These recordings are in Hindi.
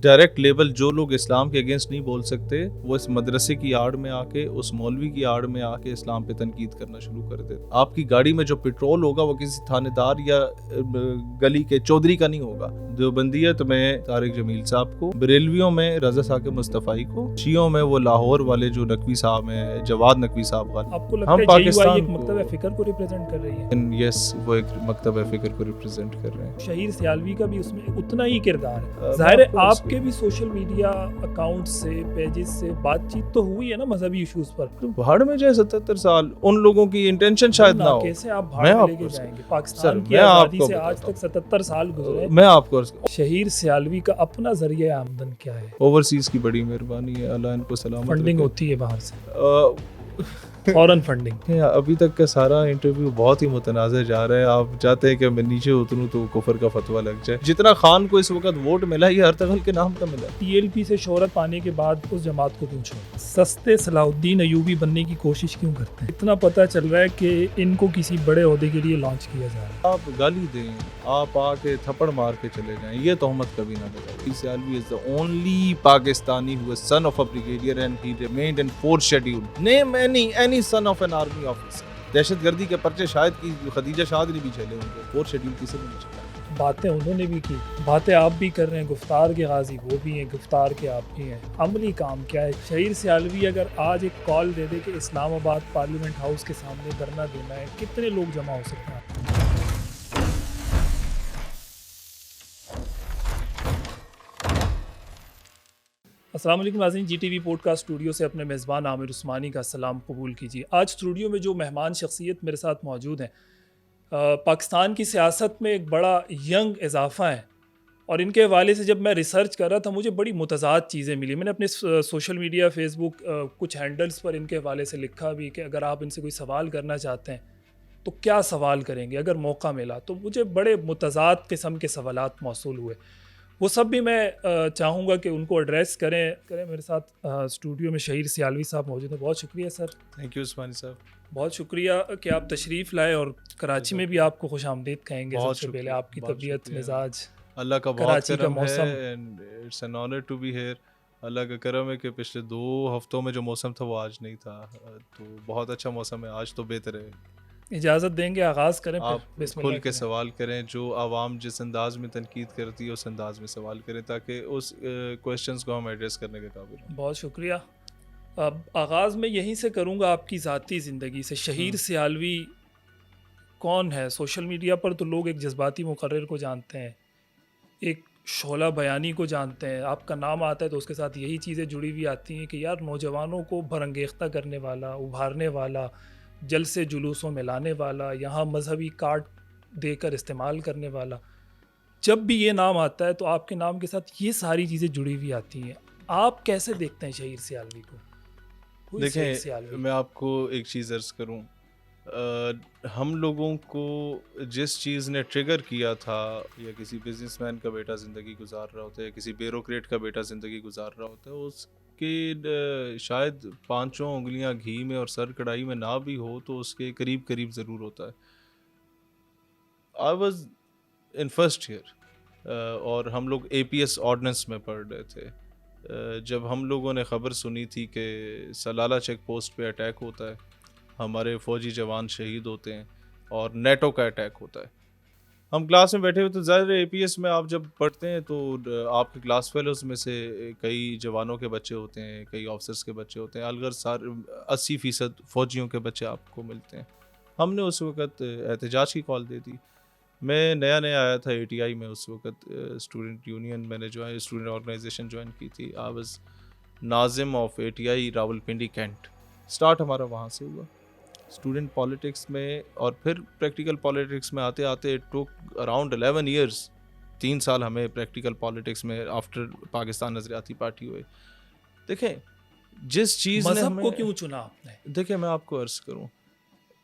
डायरेक्ट लेबल जो लोग इस्लाम के अगेंस्ट नहीं बोल सकते वो इस मदरसे की आड़ में आके, उस मौलवी की आड़ में आके इस्लाम पे तनकीद करना शुरू कर देते। आपकी गाड़ी में जो पेट्रोल होगा वो किसी थानेदार या गली के चौधरी का नहीं होगा। देवबंदियत में तारिक जमील साहब को, बरेलवियों में रजा साकिब मुस्तफ़ाई को, शियों में वो लाहौर वाले जो नकवी साहब हैं, जवाद नकवी साहब वाले। आपको लगता हम है पाकिस्तान एक मकतब फ़िक्र को रिप्रेजेंट कर रही है? यस, वो एक मकतब फ़िक्र को रिप्रेजेंट कर रहे हैं। शहीर सियालवी का भी उसमें उतना ही किरदार है। जाहिर है आपके भी सोशल मीडिया अकाउंट से, पेजेस से बातचीत तो हुई है ना मजहबी इश्यूज पर। तो भाड़ में जाए 77 साल, उन लोगों की इंटेंशन शायद ना हो। कैसे आप भाड़ में लेके जाएंगे? पाकिस्तान की आज़ादी से आज तक 77 साल गुजरे। मैं आपको शहीर सियालवी का अपना जरिया आमदन क्या है? ओवरसीज की बड़ी मेहरबानी है, अल्लाह इनको सलामत रखे। फंडिंग होती है बाहर से, फॉरेन फंडिंग। अभी तक का सारा इंटरव्यू बहुत ही मुतनाज़ जा रहा है। आप चाहते हैं कि मैं नीचे उतरूं तो कुफर का फतवा लग जाए। जितना खान को इस वक्त वोट मिला ये हरतगल के नाम का मिला। टीएलपी से शोहरत पाने के बाद उस जमात को क्यों छोड़ा? सस्ते सलाउद्दीन अयूबी बनने की कोशिश क्यों करते हैं? इतना पता चल रहा है कि इनको किसी बड़े ओहदे के लिए लॉन्च किया जा रहा है। आप गाली दें, आप आके थप्पड़ मार के चले जाएं, ये तोहमत कभी ना लगाएं। Sialvi is the only Pakistani who is son of a brigadier and he remained in 4th schedule. Name any son of an army officer. दहशतगर्दी के पर्चे शायद की खदीजा शाद ने भी चले होंगे, 4th शेड्यूल किसी ने नहीं चला। बातें उन्होंने भी की, बातें आप भी कर रहे हैं। गुफ्तार के गाजी वो भी हैं, गुफ्तार के आप भी हैं। अमली काम क्या है? शहीर सियालवी अगर आज एक कॉल दे दे कि इस्लामाबाद पार्लियामेंट हाउस के सामने धरना देना है, कितने लोग जमा हो सकते हैं? अस्सलाम वालेकुम नाज़रीन, GTV पॉडकास्ट स्टूडियो से अपने मेज़बान आमिर उस्मानी का सलाम कबूल कीजिए। आज स्टूडियो में जो मेहमान शख्सियत मेरे साथ मौजूद हैं, पाकिस्तान की सियासत में एक बड़ा यंग इजाफा है और इनके हवाले से जब मैं रिसर्च कर रहा था मुझे बड़ी मुतज़ाद चीज़ें मिली। मैंने अपने सोशल मीडिया, फेसबुक, कुछ हैंडल्स पर इनके हवाले से लिखा भी कि अगर आप इनसे कोई सवाल करना चाहते हैं तो क्या सवाल करेंगे अगर मौका मिला। तो मुझे बड़े मुतज़ाद किस्म के सवालात मौसूल हुए। वो सब भी मैं चाहूँगा कि उनको एड्रेस करें। मेरे साथ स्टूडियो में शहीर सियालवी साहब मौजूद हैं। बहुत शुक्रिया सर। थैंक यू उस्मानी साहब, बहुत शुक्रिया कि आप तशरीफ़ लाए और कराची में भी आपको खुश आमदीद कहेंगे। सबसे पहले आपकी तबीयत, मिजाज, अल्लाह का बहुत करम है and it's an honour to be here. Allah का करम है कि पिछले 2 हफ्तों में जो मौसम था वो आज नहीं था, तो बहुत अच्छा मौसम है, आज तो बेहतर है। इजाज़त देंगे, आगाज़ करें। आप खुल के सवाल करें, जो आवाम जिस अंदाज में तनकीद करती है उस अंदाज में सवाल करें ताकि उस क्वेश्चंस को हम एड्रेस करने के काबिल हों। बहुत शुक्रिया। अब आगाज़ में यहीं से करूँगा आपकी ज़ाती ज़िंदगी से। शहीर सियालवी कौन है? सोशल मीडिया पर तो लोग एक जज्बाती मुकर्रिर को जानते हैं, एक शोला बयानी को जानते हैं। आपका नाम आता है तो उसके साथ यही चीज़ें जुड़ी हुई आती हैं कि यार नौजवानों को भरंगेख्ता करने वाला, उभारने वाला, जलसे जुलूसों में लाने वाला, यहाँ मजहबी कार्ड देकर इस्तेमाल करने वाला। जब भी ये नाम आता है तो आपके नाम के साथ ये सारी चीज़ें जुड़ी हुई आती हैं। आप कैसे देखते हैं शहीर सियालवी को? देखें, मैं आपको एक चीज़ अर्ज़ करूँ, हम लोगों को जिस चीज़ ने ट्रिगर किया था, या किसी बिजनेसमैन का बेटा ज़िंदगी गुजार रहा होता है या किसी ब्यूरोक्रेट का बेटा ज़िंदगी गुजार रहा होता है, उसके शायद 5 उंगलियां घी में और सर कढ़ाई में ना भी हो तो उसके करीब करीब ज़रूर होता है। I was in first year और हम लोग APS ऑर्डिनेंस में पढ़ रहे थे। जब हम लोगों ने ख़बर सुनी थी कि सलाला चेक पोस्ट पे अटैक होता है, हमारे फ़ौजी जवान शहीद होते हैं और नेटो का अटैक होता है, हम क्लास में बैठे हुए। तो ज़ाहिर APS में आप जब पढ़ते हैं तो आपके क्लास फेलोज़ में से कई जवानों के बच्चे होते हैं, कई ऑफिसर्स के बच्चे होते हैं, अलगर 80% फ़ौजियों के बच्चे आपको मिलते हैं। हमने उस वक़्त एहतजाज की कॉल दे दी। मैं नया आया था ATI में उस वक़्त, स्टूडेंट यूनियन मैंने स्टूडेंट ऑर्गेनाइजेशन ज्वाइन की थी। आई वाज नाज़िम of ATI Rawalpindi cantt. Start हमारा वहाँ से हुआ स्टूडेंट पॉलिटिक्स में, और फिर प्रैक्टिकल पॉलिटिक्स में आते आते इट टुक अराउंड 11 ईयर्स। 3 साल हमें प्रैक्टिकल पॉलिटिक्स में आफ्टर पाकिस्तान नज़रियाती पार्टी हुए। देखें, जिस चीज़ ने मज़हब को क्यों चुना आपने? देखें, मैं आपको अर्ज़ करूँ,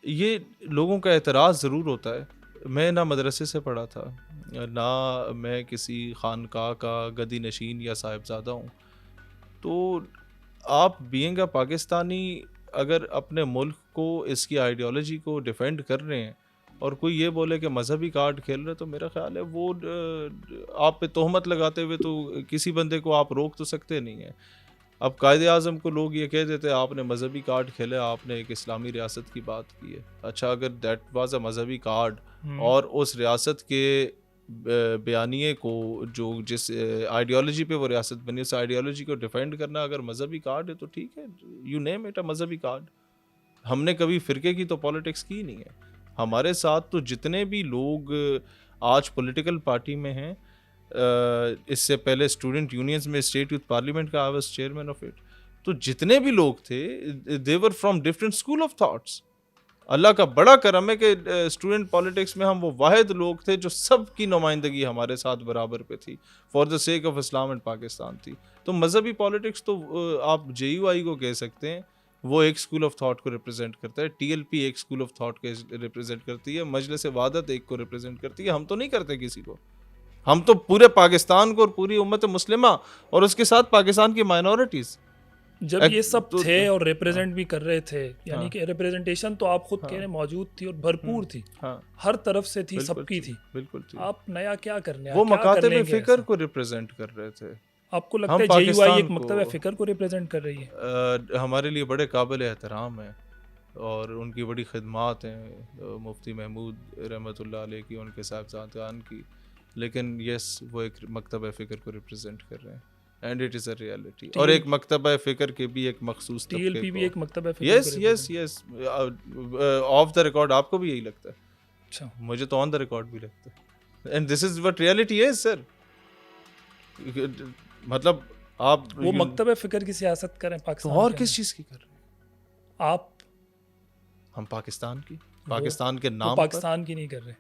ये लोगों का एतराज़ ज़रूर होता है। मैं ना मदरसे से पढ़ा था, ना मैं किसी खानकाह का गदी नशीन या साहिबजादा हूँ। तो आप बीइंग अ पाकिस्तानी अगर अपने मुल्क को, इसकी आइडियोलॉजी को डिफेंड कर रहे हैं और कोई ये बोले कि मजहबी कार्ड खेल रहे, तो मेरा ख्याल है वो आप पे तोहमत लगाते हुए तो किसी बंदे को आप रोक तो सकते नहीं हैं। अब कायदे आज़म को लोग ये कह देते आपने मजहबी कार्ड खेला, आपने एक इस्लामी रियासत की बात की है। अच्छा, अगर दैट वाज अ मजहबी कार्ड और उस रियासत के बयानिए को जो जिस आइडियोलॉजी पे वो रियासत बनी, उस आइडियोलॉजी को डिफेंड करना अगर मजहबी कार्ड है तो ठीक है, यू नेम इट अ मजहबी कार्ड। हमने कभी फ़िरके की तो पॉलिटिक्स की नहीं है। हमारे साथ तो जितने भी लोग आज पॉलिटिकल पार्टी में हैं, इससे पहले स्टूडेंट यूनियंस में स्टेट यूथ पार्लियामेंट का I was chairman of it, तो जितने भी लोग थे they were from different school of thoughts. Allah का बड़ा करम है कि स्टूडेंट पॉलिटिक्स में हम वो वाहिद लोग थे जो सबकी नुमाइंदगी हमारे साथ बराबर पे थी, for the sake of Islam and Pakistan थी। तो मजहबी पॉलिटिक्स तो आप JUI को कह सकते हैं, वो एक स्कूल ऑफ थॉट को रिप्रेजेंट करता है, TLP एक स्कूल ऑफ थॉट को रिप्रेजेंट करती है, मजलिस वहादत एक को रिप्रेजेंट करती है। हम तो नहीं करते किसी को, हम तो पूरे पाकिस्तान को और पूरी उम्मत मुस्लिमा और उसके साथ पाकिस्तान की माइनॉरिटीज़। जब ये सब थे और रिप्रेजेंट भी कर रहे थे, यानी हाँ। कि रिप्रेजेंटेशन तो आप खुद कह रहे हैं मौजूद थी और भरपूर थी, हाँ, हर तरफ से थी, बिल्कुल सबकी थी। बिल्कुल थी। आप नया क्या करने वो क्या कर मकातब लेंगे फ़िक्र ऐसा? को रिप्रेजेंट कर रहे थे। आपको लगता हम है JUI पाकिस्तान एक मकतब को फ़िक्र को रिप्रेजेंट कर रही है? हमारे लिए बड़े काबिल एहतराम है और उनकी बड़ी खिदमात हैं, मुफ्ती महमूद रहमतुल्लाह अलैह की, उनके साहबजादान की, लेकिन यस वो एक मकतब फ़िक्र को रिप्रेजेंट कर रहे हैं and it is a reality. और एक मकतब फ़िक्र के भी एक मखसूस TLP भी एक मकतब फ़िक्र yes yes yes of the record आपको भी यही लगता है? अच्छा, मुझे तो ऑन द रिकॉर्ड भी लगता है, and this is what reality is sir. मतलब आप वो मकतब फ़िक्र की सियासत करें तो पाकिस्तान और के किस अंदर। चीज़ की कर रहे हैं? आप हम पाकिस्तान की, पाकिस्तान के वो नाम पर पाकिस्तान की नहीं कर रहे,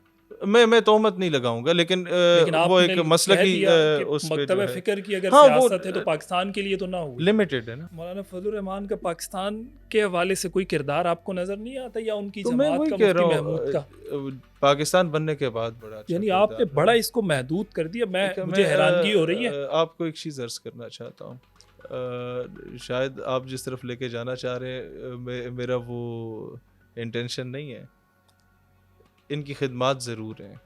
मैं तोहमत नहीं लगाऊंगा, लेकिन लेकिन वो आपने एक कह मसलकी दिया कि उस पे जो मकतब है, फ़िक्र की अगर हाँ वो सियासत है तो पाकिस्तान के लिए तो ना हुई। लिमिटेड है ना। मौलाना फजलुर रहमान का पाकिस्तान के हवाले से कोई किरदार आपको नजर नहीं आता, या उनकी तो मैं जमात वही का, कह मुफ्ती रहा महमूद का? हूँ, पाकिस्तान बनने के बाद बड़ा अच्छा यानी किरदार आपने है। बड़ा इसको महदूद कर दिया। देखिए, मुझे हैरानगी हो रही है। आपको एक चीज़ अर्ज करना चाहता हूँ, शायद आप जिस तरफ लेके जाना चाह रहे हैं मेरा वो इंटेंशन नहीं है। इनकी खिदमात ज़रूर हैं,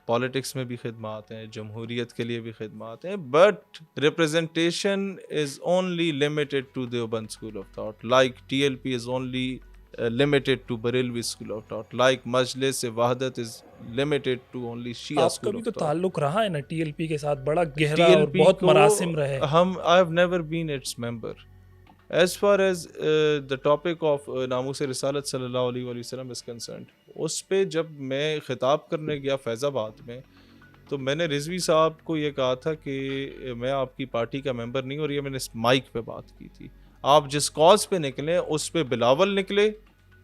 पॉलिटिक्स में भी खिदमात हैं, जमहूरियत के लिए भी खिदमात हैं, but representation is only limited to Deoband school of thought, like TLP is only limited to Barelvi school of thought, like Majlis Wahdat is limited to only Shia आपका school भी of तो thought. ताल्लुक रहा है ना TLP के साथ, बड़ा गहरा और TLP बहुत को मरासिम रहे। I have never been its member. As far as the topic of नामूस रिसालत सल्लल्लाहु अलैहि वसल्लम is concerned, उस पे जब मैं खिताब करने गया फैज़ाबाद में, तो मैंने रिजवी साहब को ये कहा था कि मैं आपकी पार्टी का मेंबर नहीं, और ये मैंने इस माइक पे बात की थी। आप जिस कॉज पे निकले, उस पे बिलावल निकले,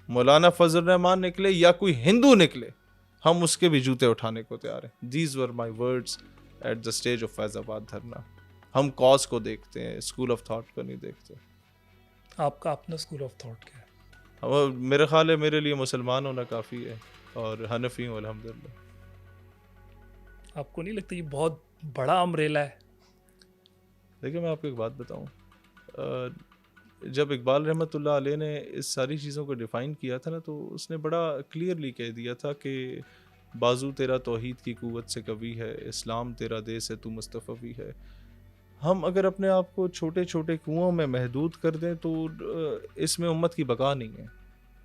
मौलाना फजल रहमान निकले, या कोई हिंदू निकले, हम उसके भी जूते उठाने को तैयार हैं। These were my words at the stage of Faizabad धरना। हम कॉज को देखते हैं, स्कूल ऑफ थॉट को नहीं देखते। आपका अपना स्कूल ऑफ थॉट क्या है? अब मेरा ख्याल है मेरे लिए मुसलमान होना काफ़ी है, और हनफी हूँ अल्हम्दुलिल्लाह। आपको नहीं लगता ये बहुत बड़ा अम्ब्रेला है? देखिए, मैं आपको एक बात बताऊँ, जब इकबाल रहमतुल्लाह अलैह ने इस सारी चीज़ों को डिफ़ाइन किया था ना, तो उसने बड़ा क्लियरली कह दिया था कि बाजू तेरा तौहीद की क़ुव्वत से कवी है, इस्लाम तेरा देश है, तू मुस्तफ़वी है। हम अगर अपने आप को छोटे छोटे कुओं में महदूद कर दें तो इसमें उम्मत की बका नहीं है।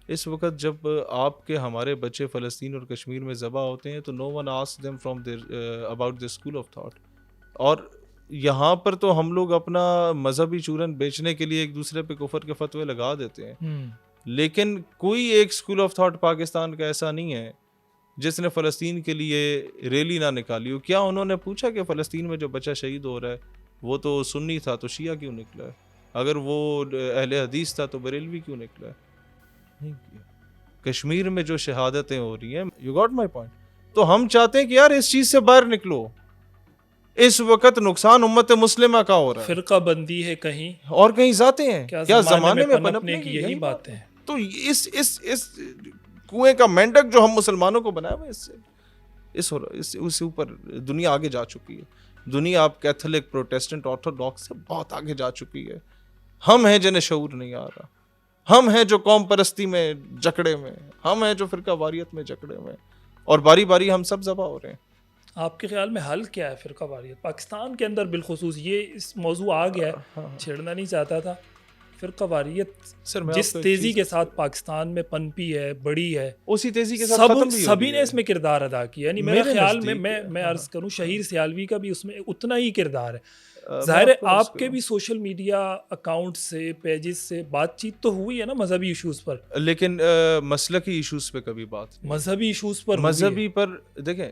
इस वक्त जब आपके हमारे बच्चे फ़लस्तीन और कश्मीर में ज़बा होते हैं, तो no one asks them from there about the school of thought. और यहाँ पर तो हम लोग अपना मजहबी चूरन बेचने के लिए एक दूसरे पे कुफर के फतवे लगा देते हैं, लेकिन कोई एक स्कूल ऑफ थॉट पाकिस्तान का ऐसा नहीं है जिसने फ़लस्तीन के लिए रैली ना निकाली हो। क्या उन्होंने पूछा कि फ़लस्तीन में जो बच्चा शहीद हो रहा है वो तो सुन्नी था, तो शिया क्यों निकला है? अगर वो अहले हदीस था तो बरेलवी क्यों निकला है? नहीं किया। कश्मीर में जो शहादतें हो रही हैं, यू गॉट माई पॉइंट। तो हम चाहते हैं कि यार इस चीज़ से बाहर निकलो। इस वक्त नुकसान उम्मत मुस्लिमा का हो रहा है, फिरका बंदी है कहीं और कहीं जाते हैं, क्या ज़माने में पनपने की यही बात है। तो इस कुएं का मेंढक जो हम मुसलमानों को बनाया हुआ है, इससे ऊपर दुनिया आगे जा चुकी है। दुनिया अब कैथोलिक, प्रोटेस्टेंट, ऑर्थोडॉक्स से बहुत आगे जा चुकी है। हम हैं जिन्हें शऊर नहीं आ रहा, हम हैं जो कौम परस्ती में जकड़े में, हम हैं जो फिरका वारियत में जकड़े में, और बारी बारी हम सब ज़बा हो रहे हैं। आपके ख्याल में हल क्या है फ़िरका वारियत पाकिस्तान के अंदर बिलखुसूस? ये इस मौजू आ गया है, हाँ, छेड़ना नहीं चाहता था। फ़िरका वारियत सर मैं जिस आपको एक तेज़ी चीज़ के साथ पाकिस्तान में पनपी है, बड़ी है, उसी तेज़ी के साथ सब ख़त्म भी हो सभी रही ने है। इसमें किरदार अदा किया। यानी मेरा मेरे ख्याल में नज़दीक मैं हाँ, अर्ज़ करूँ शहीर सियालवी का भी उसमें उतना ही किरदार है। मैं ज़ाहिर है आपको अर्ज़ आपके करूँ भी सोशल मीडिया अकाउंट से, पेजेस से बातचीत तो हुई है ना मज़हबी इश्यूज़ पर? लेकिन मसलकी इश्यूज़ पे कभी बात नहीं। मज़हबी इश्यूज़ पर हुई है। मज़हबी पर देखें,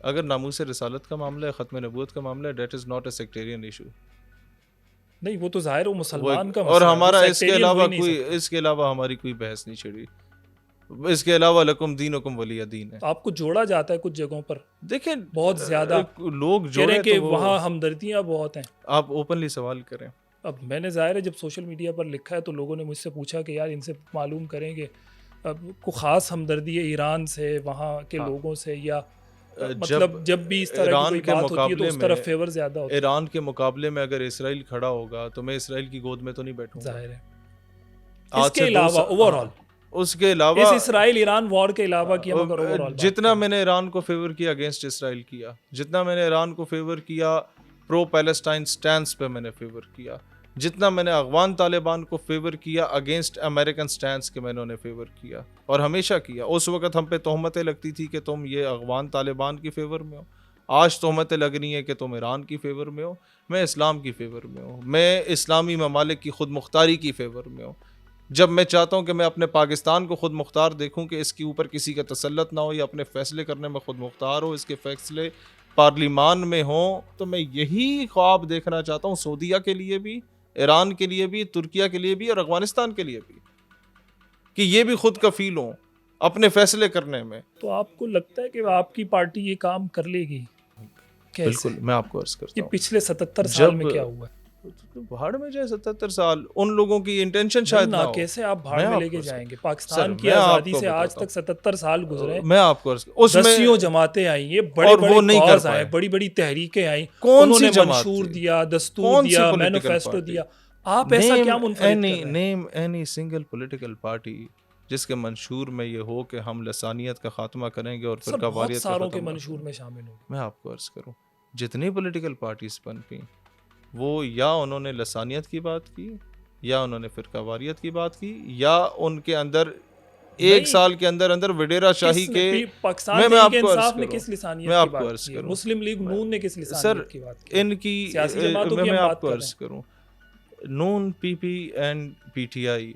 अगर नामूस रिसालत का मामला है, ख़त्म नबूवत का मामला है, that is not a sectarian issue. नहीं, वो तो ज़ाहिर है वो वो एक मुसलमान का और मसला है, वो हमारा सेक्टेरियन हो ही नहीं सकता। इसके अलावा हमारी कोई बहस नहीं छिड़ी। इसके अलावा लकुम दीनुकुम वलिय दीन है। तो आपको जोड़ा जाता है कुछ जगहों पर देखें बहुत ज़्यादा, लोग कह रहे जोड़े हैं कि तो वो वहाँ हमदर्दियाँ बहुत हैं। आप ओपनली सवाल करें। अब मैंने ज़ाहिर है जब सोशल मीडिया पर लिखा है तो लोगों ने मुझसे पूछा कि यार इनसे मालूम करें कि अब को ख़ास हमदर्दी है ईरान से, वहाँ के हाँ, लोगों से, या जब मतलब जब भी इस तरह की ईरान कोई के बात होती है तो मुकाबले उस तरफ में फेवर ज़्यादा होता ईरान के मुकाबले में अगर इसराइल खड़ा होगा तो मैं इसराइल की गोद में तो नहीं है, बैठूंगा। ज़ाहिर है। आज इसके से अलावा ओवरऑल, उसके अलावा इस इसराइल ईरान वॉर के अलावा की हम अगर ओवरऑल जितना मैंने ईरान को फेवर किया अगेंस्ट इसराइल किया, जितना मैंने ईरान को फेवर किया प्रो पैलेस्टाइन स्टैंस पे मैंने फेवर किया, जितना मैंने अफगान तालिबान को फेवर किया अगेंस्ट अमेरिकन स्टैंस के मैंने उन्हें फेवर किया और हमेशा किया। उस वक्त हम पे तोहमतें लगती थी कि तुम ये अफगान तालिबान की फेवर में हो, आज तोहमतें लग रही हैं कि तुम ईरान की फेवर में हो, मैं इस्लाम की फेवर में हूँ, मैं इस्लामी ममालिक की खुद मुख्तारी की फेवर में हूँ। जब मैं चाहता हूँ कि मैं अपने पाकिस्तान को खुद मुख्तार देखूँ कि इसके ऊपर किसी का तसल्लुत ना हो, या अपने फ़ैसले करने में खुद मुख्तार हो, इसके फ़ैसले पार्लिमान में हों, तो मैं यही ख्वाब देखना चाहता हूँ सऊदीया के लिए भी, ईरान के लिए भी, तुर्किया के लिए भी और अफ़गानिस्तान के लिए भी, कि ये भी खुद कफ़ील हों अपने फ़ैसले करने में। तो आपको लगता है कि आपकी पार्टी ये काम कर लेगी? कैसे? बिल्कुल, मैं आपको अर्ज़ करता ये हूँ, पिछले 77 साल में क्या हुआ है? भाड़ में जाए 77 साल, उन लोगों की इंटेंशन नहीं शायद ना, ना हो। कैसे आप भाड़ मैं में आपको लेके अर्ज़ जाएंगे? सर, पाकिस्तान की मैं आज़ादी आपको से आज बताता तक 77 साल गुजरे, मैं आपको उसमें दसियों जमातें आई, ये बड़े और बड़े वो नहीं कर कॉज आए, पाए। बड़ी बड़ी तहरीकें आई, कौन सी उन्होंने जमात मंशूर थी? दिया, दस्तूर कौन सी दिया, पॉलिटिकल मैनिफेस्टो पार्टी? दिया। आप ऐसा क्या मुनफरिद कर रहे हैं? Name any single political party जिसके मंशूर में ये हो कि हम लसानियत का खात्मा करेंगे और सर फिरका बहुत वारियत का सारों के खात्मा मंशूर करेंगे। में शामिल हो। मैं आपको अर्ज करूं, जितनी पॉलिटिकल पार्टीज पनपी वो या उन्होंने लसानियत की बात की, या उन्होंने फिरका वारियत की बात की, या उनके अंदर एक नहीं, साल के अंदर अंदर वडेरा शाही के पाकिस्तान मैं तहरीक आपको अर्ज इंसाफ ने करूं, किस लिसानियत मैं की आपको बात अर्ज की है? करूं, मुस्लिम लीग नून ने किस सर लिसानियत की बात की है? इनकी सियासी जमातों की हम मैं बात आपको कर अर्ज रहे हैं। करूं, नून पीपी एंड पीटीआई,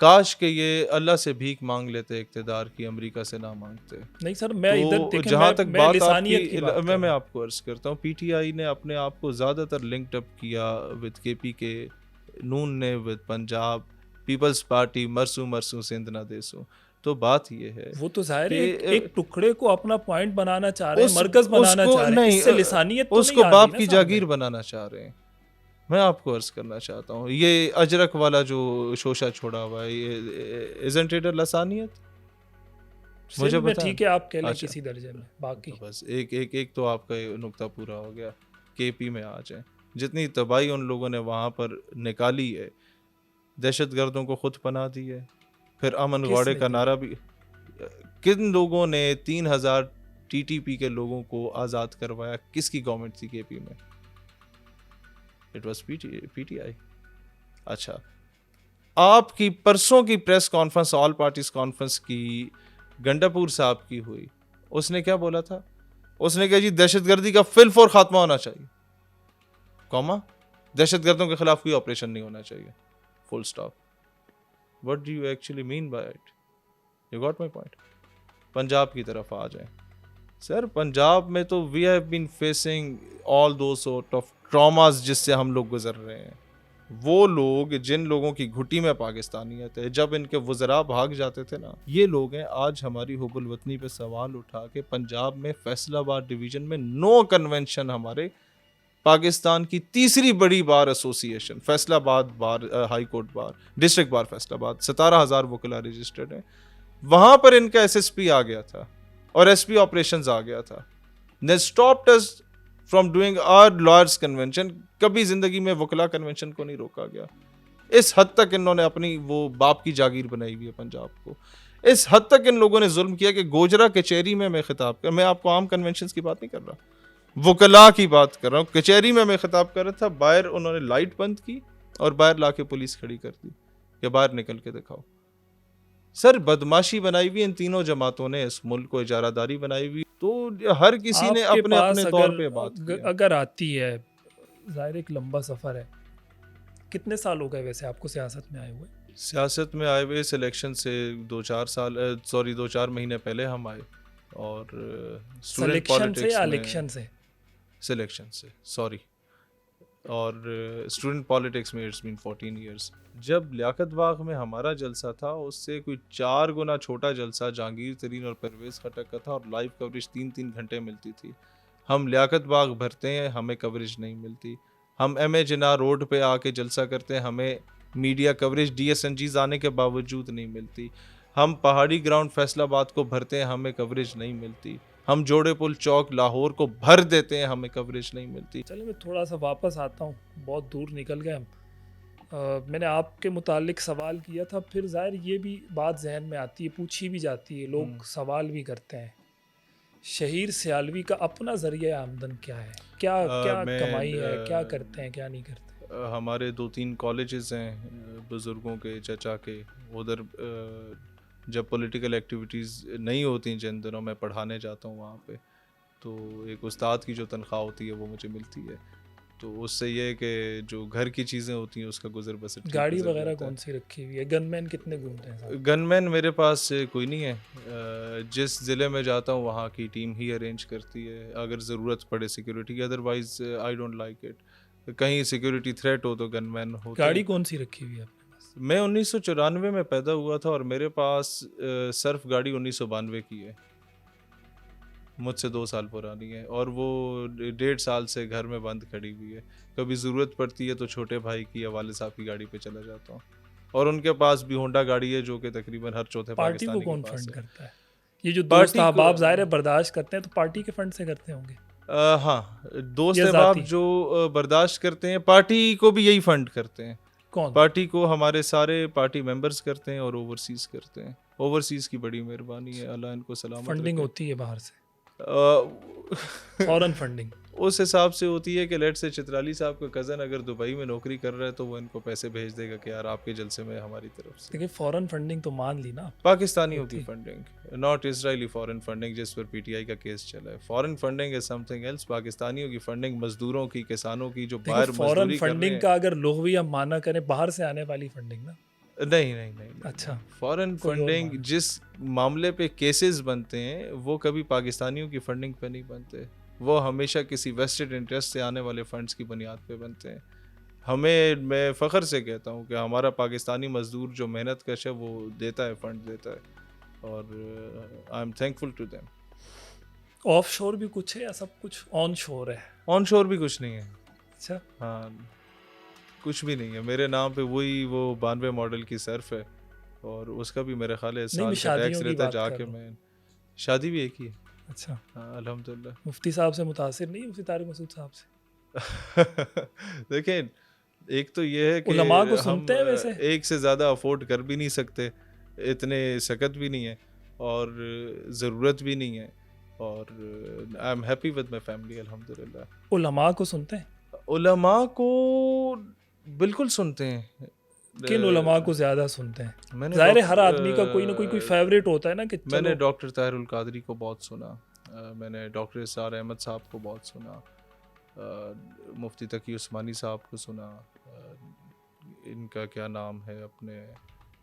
काश के ये अल्लाह से भीख मांग लेते इक़्तिदार की, अमेरिका से ना मांगते। नहीं सर, मैं इधर तो देखें, जहाँ तक मैं बात लिसानियत की बात आपकी, कर मैं रहा हूँ। आपको अर्ज करता हूँ, पीटीआई ने अपने आप को ज़्यादातर लिंक्ड अप किया विद केपी के, नून ने विद पंजाब, पीपल्स पार्टी मरसू मरसू सिंध ना देसू। तो बात ये है वो तो जाहिर है कि एक टुकड़े को अपना पॉइंट बनाना चाह रहे हैं, उस मरकज बनाना उसको चाह रहे हैं, नहीं इससे लिसानियत तो नहीं उसको आ बाप रही ना की सामने। जागीर बनाना चाह रहे हैं। मैं आपको अर्ज करना चाहता हूँ, ये अजरक वाला जो शोशा छोड़ा हुआ है, ये इज़न्ट इट अ लसानियत? मुझे सिंध में बताएं। ठीक है, आप कह लें अच्छा, किसी दर्जे में, बाकी तो बस एक तो आपका ये नुक्ता पूरा हो गया। केपी में आ जाए, जितनी तबाही उन लोगों ने वहाँ पर निकाली है, दहशतगर्दों को खुद पनाह दी है, फिर अमन गौड़े किसने का दी? नारा भी, किन लोगों ने 3000 टीटीपी के लोगों को आज़ाद करवाया? किसकी गवर्नमेंट थी केपी में? It was PTI. अच्छा, आपकी परसों की press conference, all parties conference की गंडापुर साहब की हुई, उसने क्या बोला था? उसने कहा जी दहशतगर्दी का फिलफौर खात्मा होना चाहिए, कॉमा, दहशतगर्दों के खिलाफ कोई ऑपरेशन नहीं होना चाहिए, full stop. What do you actually mean by it? You got my point? Punjab की तरफ आ जाए सर, पंजाब में तो we have been facing all दो सॉर्ट ऑफ ट्रॉमास जिससे हम लोग गुजर रहे हैं। वो लोग, जिन लोगों की घुटी में पाकिस्तानियत है, जब इनके वज़रा भाग जाते थे ना, ये लोग हैं आज हमारी हुब्बुल वतनी पे सवाल उठा के पंजाब में फैसलाबाद डिवीज़न में नो कन्वेंशन, हमारे पाकिस्तान की तीसरी बड़ी बार एसोसिएशन, फैसलाबाद बार, high court bar, district bar Faisalabad, 17,000 वकला रजिस्टर्ड हैं, वहाँ पर इनका एसएसपी आ गया था और एसपी ऑपरेशंस आ गया था। They stopped us from doing our lawyers convention. कभी जिंदगी में वकला कन्वेंशन को नहीं रोका गया। इस हद तक इन्होंने अपनी वो बाप की जागीर बनाई हुई है पंजाब को। इस हद तक इन लोगों ने जुल्म किया कि गोजरा कचहरी में मैं खिताब कर, मैं आपको आम कन्वेंशन की बात नहीं कर रहा, वकला की बात कर रहा हूँ, कचहरी में मैं खिताब कर रहा था, बाहर उन्होंने लाइट बंद की और बाहर लाके पुलिस खड़ी कर दी कि बाहर निकल के दिखाओ। सर बदमाशी बनाई हुई इन तीनों जमातों ने, इस मुल्क को इजारादारी बनाई हुई, तो हर किसी ने आपके अपने पास अपने तौर पे बात किया। अगर आती है, ज़ाहिर एक लंबा सफ़र है, कितने साल हो गए वैसे आपको सियासत में आए हुए? सियासत में आए हुए सिलेक्शन से 2-4 महीने पहले हम आए, और स्टूडेंट सिलेक्शन से पॉलिटिक्स या में, इलेक्शन से? सिलेक्शन से सॉरी, और स्टूडेंट पॉलिटिक्स में इट्स बीन 14 इयर्स। जब लियाकत बाग में हमारा जलसा था, उससे कोई 4 गुना छोटा जलसा जहांगीर तरीन और परवेज़ खटक का था, और लाइव कवरेज 3-3 घंटे मिलती थी। हम लियाकत बाग भरते हैं, हमें कवरेज नहीं मिलती। हम एम ए जिना रोड पे आके जलसा करते हैं, हमें मीडिया कवरेज DSNGs आने के बावजूद नहीं मिलती। हम पहाड़ी ग्राउंड फैसलाबाद को भरते हैं, हमें कवरेज नहीं मिलती। हम जोड़े पुल चौक लाहौर को भर देते हैं, हमें कवरेज नहीं मिलती। चलिए मैं थोड़ा सा वापस आता हूँ, बहुत दूर निकल गए हम। मैंने आपके मुतालिक सवाल किया था, फिर ज़ाहिर ये भी बात जहन में आती है, पूछी भी जाती है, लोग सवाल भी करते हैं, शहीर सियालवी का अपना ज़रिया आमदन क्या है? क्या क्या कमाई है, क्या करते हैं, क्या नहीं करते? हमारे 2-3 कॉलेजेस हैं बुज़ुर्गों के, चचा के, उधर जब पॉलिटिकल एक्टिविटीज़ नहीं होती जिन दिनों मैं पढ़ाने जाता हूँ वहाँ पे, तो एक उस्ताद की जो तनख्वाह होती है वो मुझे मिलती है, तो उससे ये है कि जो घर की चीज़ें होती हैं उसका गुजर बसर ठीक गाड़ी गुजर वगैरह जाता है। कौन सी रखी हुई है? गनमैन कितने घूमते हैं साथ? गनमैन मेरे पास कोई नहीं है, जिस ज़िले में जाता हूँ वहाँ की टीम ही अरेंज करती है, अगर ज़रूरत पड़े सिक्योरिटी की, otherwise I don't like it. कहीं सिक्योरिटी थ्रेट हो तो गनमैन होते गाड़ी हैं। कौन सी रखी हुई है आपके पास? मैं 1994 में पैदा हुआ था और मेरे पास सर्फ गाड़ी 1992 की है, मुझसे 2 साल पुरानी है, और वो 1.5 साल से घर में बंद खड़ी हुई है। कभी ज़रूरत पड़ती है तो छोटे भाई की या वाले साहब की गाड़ी पे चला जाता हूँ, और उनके पास भी होंडा गाड़ी है जो कि तकरीबन हर चौथे पार्टी को पाकिस्तानी के कौन पास फंड है। करता है? ये जो दोस्त पार्टी को अहबाब ज़ाहिर है बर्दाश्त करते हैं, तो पार्टी के फंड से करते होंगे हाँ, दोस्त या अहबाब ज़ाती? जो बर्दाश्त करते हैं, पार्टी को भी यही फंड करते हैं। कौन? पार्टी को हमारे सारे पार्टी मेंबर्स करते हैं और ओवरसीज़ करते हैं। ओवरसीज़ की बड़ी मेहरबानी है, अल्लाह इनको सलामत फंडिंग रखे। होती है बाहर से, अ, फॉरेन फंडिंग? उस हिसाब से होती है कि लेट से चित्राली साहब का कज़न अगर दुबई में नौकरी कर रहा है तो वो इनको पैसे भेज देगा कि यार आपके जलसे में हमारी तरफ से। देखिए फॉरेन फंडिंग तो मान ली ना, पाकिस्तानियों की होती। Funding, not Israeli foreign funding जिस पर पीटीआई का केस चला है। Foreign funding is something else. पाकिस्तानियों की फंडिंग मजदूरों की, किसानों की जो देखो बाहर फॉरेन मजदूरी कर रहे फंडिंग हैं। का अगर लुग़वी हम माना करें, बाहर से आने वाली फंडिंग ना? नहीं नहीं नहीं, नहीं। अच्छा, फॉरेन कोई और फंडिंग माना। जिस मामले पे केसेस बनते हैं वो कभी पाकिस्तानियों की फंडिंग पे नहीं बनते, वो हमेशा किसी वेस्टेड इंटरेस्ट से आने वाले फंड्स की बुनियाद पे बनते हैं। मैं फ़ख्र से कहता हूँ कि हमारा पाकिस्तानी मजदूर जो मेहनत कश है वो देता है, फंड देता है, और I am thankful to them. Offshore भी कुछ है या सब कुछ ऑन शोर है? ऑन शोर भी कुछ नहीं है। अच्छा, हाँ, कुछ भी नहीं है। मेरे नाम पे वही वो 92 मॉडल की सर्फ है, और उसका भी मेरे ख्याल है नहीं मैं साल का टैक्स शादियों की रहता है, बात कर जाके रहा हूँ। मैं, शादी भी एक ही है। अच्छा, हाँ, अल्हम्दुलिल्लाह। मुफ्ती साहब से मुतासिर नहीं, मुफ्ती तारिक मसूद साहब से? देखें, एक तो ये है कि उलमा को हम सुनते हैं वैसे? एक से ज़्यादा अफोर्ड कर भी नहीं सकते, इतने सकत भी नहीं है, और ज़रूरत भी नहीं है, और I am happy with my family अल्हम्दुलिल्लाह। उलमा को सुनते हैं? उलमा को बिल्कुल सुनते हैं। किन उलमा को ज़्यादा सुनते हैं? मैंने ज़ाहिर है हर आदमी का कोई ना कोई फेवरेट होता है ना कि मैंने चलो। डॉक्टर ताहिरुल कादरी को बहुत सुना, मैंने डॉक्टर इसरार अहमद साहब को बहुत सुना, मुफ्ती तकी उस्मानी साहब को सुना, इनका क्या नाम है अपने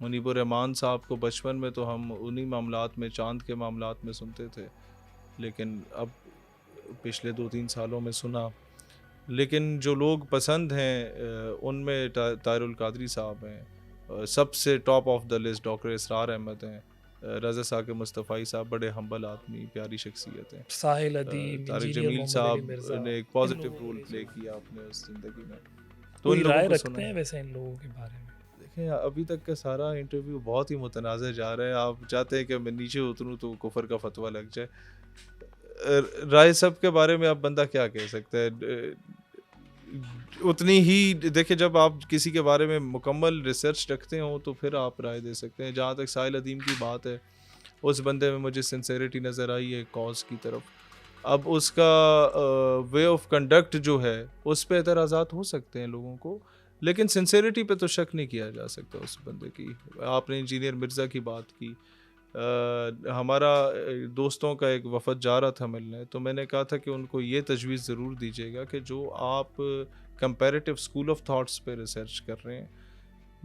मुनीबुर रहमान साहब को बचपन में तो हम उन्हीं मामलात में, चांद के मामलात में सुनते थे, लेकिन अब पिछले 2-3 सालों में सुना। लेकिन जो लोग पसंद हैं उनमें ताहिरुल कादरी साहब हैं, सबसे top of the list doctor Israr Ahmed हैं, रज़ा साकिब मुस्तफ़ाई साहब बड़े हम्बल आदमी, प्यारी शख्सियत हैं, साहिल अदीम, तारिक इंजीनियर जमील मोहम्मद साहब अली मिर्ज़ा, ने एक इन पॉजिटिव लोगों को रोल नहीं प्ले सुना। किया अपने उस ज़िंदगी में, तो कोई उन लोगों राय को रखते सुना हैं है। वैसे इन लोगों के बारे में? देखें, अभी तक का सारा इंटरव्यू बहुत ही मुतनाज़ जा रहा है। आप चाहते हैं कि मैं नीचे उतरूँ तो कुफर का फतवा लग जाए। राय सब के बारे में अब बंदा क्या कह सकता है, उतनी ही देखिए, जब आप किसी के बारे में मुकम्मल रिसर्च रखते हो तो फिर आप राय दे सकते हैं। जहाँ तक साहिल अदीम की बात है, उस बंदे में मुझे सिंसेरिटी नज़र आई है कॉज की तरफ। अब उसका वे ऑफ कंडक्ट जो है उस पे एतराज़ात हो सकते हैं लोगों को, लेकिन सिंसेरिटी पे तो शक नहीं किया जा सकता उस बंदे की। आपने इंजीनियर मिर्ज़ा की बात की, हमारा दोस्तों का एक वफ़द जा रहा था मिलने, तो मैंने कहा था कि उनको ये तजवीज़ ज़रूर दीजिएगा कि जो आप कंपैरेटिव स्कूल ऑफ थॉट्स पे रिसर्च कर रहे हैं,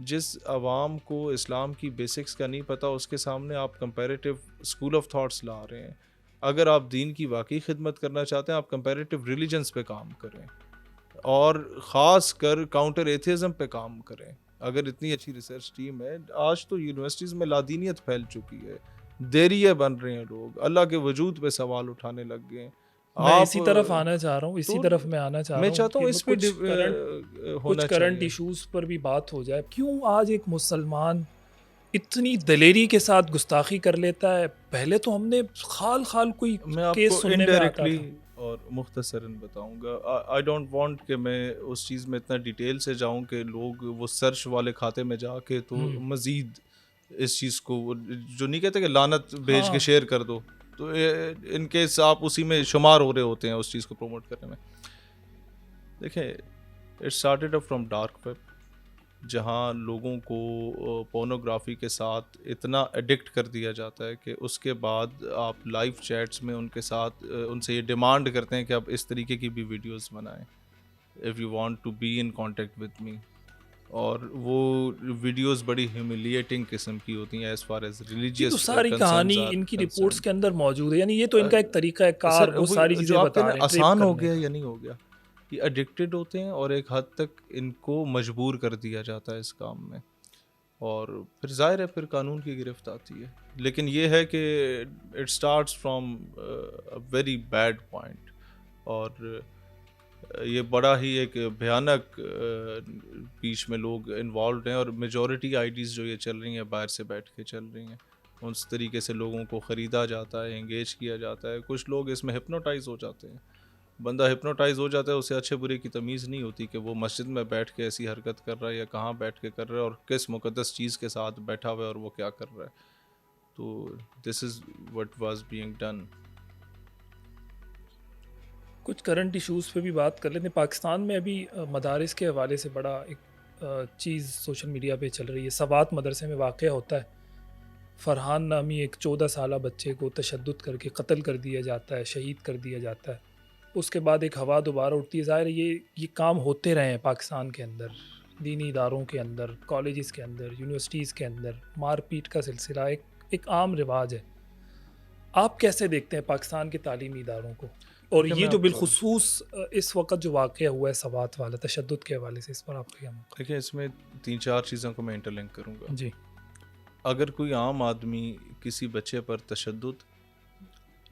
जिस आवाम को इस्लाम की बेसिक्स का नहीं पता उसके सामने आप कंपैरेटिव स्कूल ऑफ थॉट्स ला रहे हैं। अगर आप दीन की वाकई खिदमत करना चाहते हैं, आप कंपैरेटिव रिलीजन्स पे काम करें और ख़ास कर काउंटर एथिज़म पे काम करें। अगर इतनी अच्छी रिसर्च टीम है, आज तो यूनिवर्सिटीज़ में लादीनियत फैल चुकी है, देरिये बन रहे हैं लोग, अल्लाह के वजूद पे सवाल उठाने लग गए हैं। मैं आप इसी तरफ आना चाह रहा हूँ, इसी तो तरफ मैं आना चाह मैं रहा हूँ चाहता कि हूँ इस पे कुछ होना करंट चाहिए। इश्यूज़ पर भी बात हो जाए। क्यों आज एक मुसलमान इतनी दलेरी के साथ गुस्ताखी कर लेता है? पहले तो हमने खाल खाल कोई मैं केस आपको सुनने में आता इनडायरेक्टली था। और मुख्तसरन बताऊंगा। आई डोंट वांट कि मैं उस चीज़ में इतना डिटेल से जाऊं कि लोग वो सर्च वाले खाते में जाके तो हम्म, मज़ीद इस चीज़ को जो नहीं कहते कि लानत भेज के हाँ, शेयर कर दो, तो इनकेस आप उसी में शुमार हो रहे होते हैं उस चीज़ को प्रमोट करने में। देखें, it started up from dark web, जहाँ लोगों को पोर्नोग्राफी के साथ इतना एडिक्ट कर दिया जाता है कि उसके बाद आप लाइव चैट्स में उनके साथ उनसे ये डिमांड करते हैं कि आप इस तरीके की भी वीडियोस बनाएं, if you want to be in contact with me. और वो वीडियोस बड़ी ह्यूमिलिएटिंग किस्म की होती हैं एज फार एज ये तो रिलीजियस सारी कहानी कंसर्न्स आर इनकी रिपोर्ट्स कंसर्न। के अंदर मौजूद है, यानी ये तो इनका एक तरीका है कार, सर वो वो सारी जो चीज़ें आप बता कहना रहे हैं ट्रेप आसान हो करने गया का। या नहीं हो गया, ये एडिक्टेड होते हैं और एक हद तक इनको मजबूर कर दिया जाता है इस काम में, और फिर ज़ाहिर है फिर कानून की गिरफ्त आती है। लेकिन ये है कि it starts from a very bad point, और ये बड़ा ही एक भयानक बीच में लोग इन्वॉल्व हैं, और मेजॉरिटी आईडीज़ जो ये चल रही हैं बाहर से बैठ के चल रही हैं, उस तरीके से लोगों को ख़रीदा जाता है, एंगेज किया जाता है। कुछ लोग इसमें हिप्नोटाइज हो जाते हैं, बंदा हिप्नोटाइज हो जाता है, उसे अच्छे बुरे की तमीज़ नहीं होती कि वो मस्जिद में बैठ के ऐसी हरकत कर रहा है या कहाँ बैठ के कर रहा है और किस मुक़द्दस चीज़ के साथ बैठा हुआ है और वो क्या कर रहा है। तो this is what was being done. कुछ करंट इश्यूज़ पे भी बात कर लेते हैं। पाकिस्तान में अभी मदारिस के हवाले से बड़ा एक चीज़ सोशल मीडिया पे चल रही है। सवात मदरसे में वाक़या होता है, फ़रहान नामी एक 14 साला बच्चे को तशद्दुद करके कत्ल कर दिया जाता है, शहीद कर दिया जाता है। उसके बाद एक हवा दोबारा उठती है। ज़ाहिर है ये काम होते रहे हैं पाकिस्तान के अंदर, दीनी इदारों के अंदर, कॉलेजेस के अंदर, यूनिवर्सिटीज़ के अंदर मारपीट का सिलसिला एक आम रिवाज है। आप कैसे देखते हैं पाकिस्तान के तालीमी इदारों को? और देखिए ये मैं जो आपको बिलखुसूस इस वक़्त जो वाक़या हुआ है सवात वाला तशद्दुद के हवाले से, इस पर आपका क्या मौक़िफ़? देखिए, इसमें 3-4 चीज़ों को मैं इंटरलिंक करूँगा। जी। अगर कोई आम आदमी किसी बच्चे पर तशद्दुद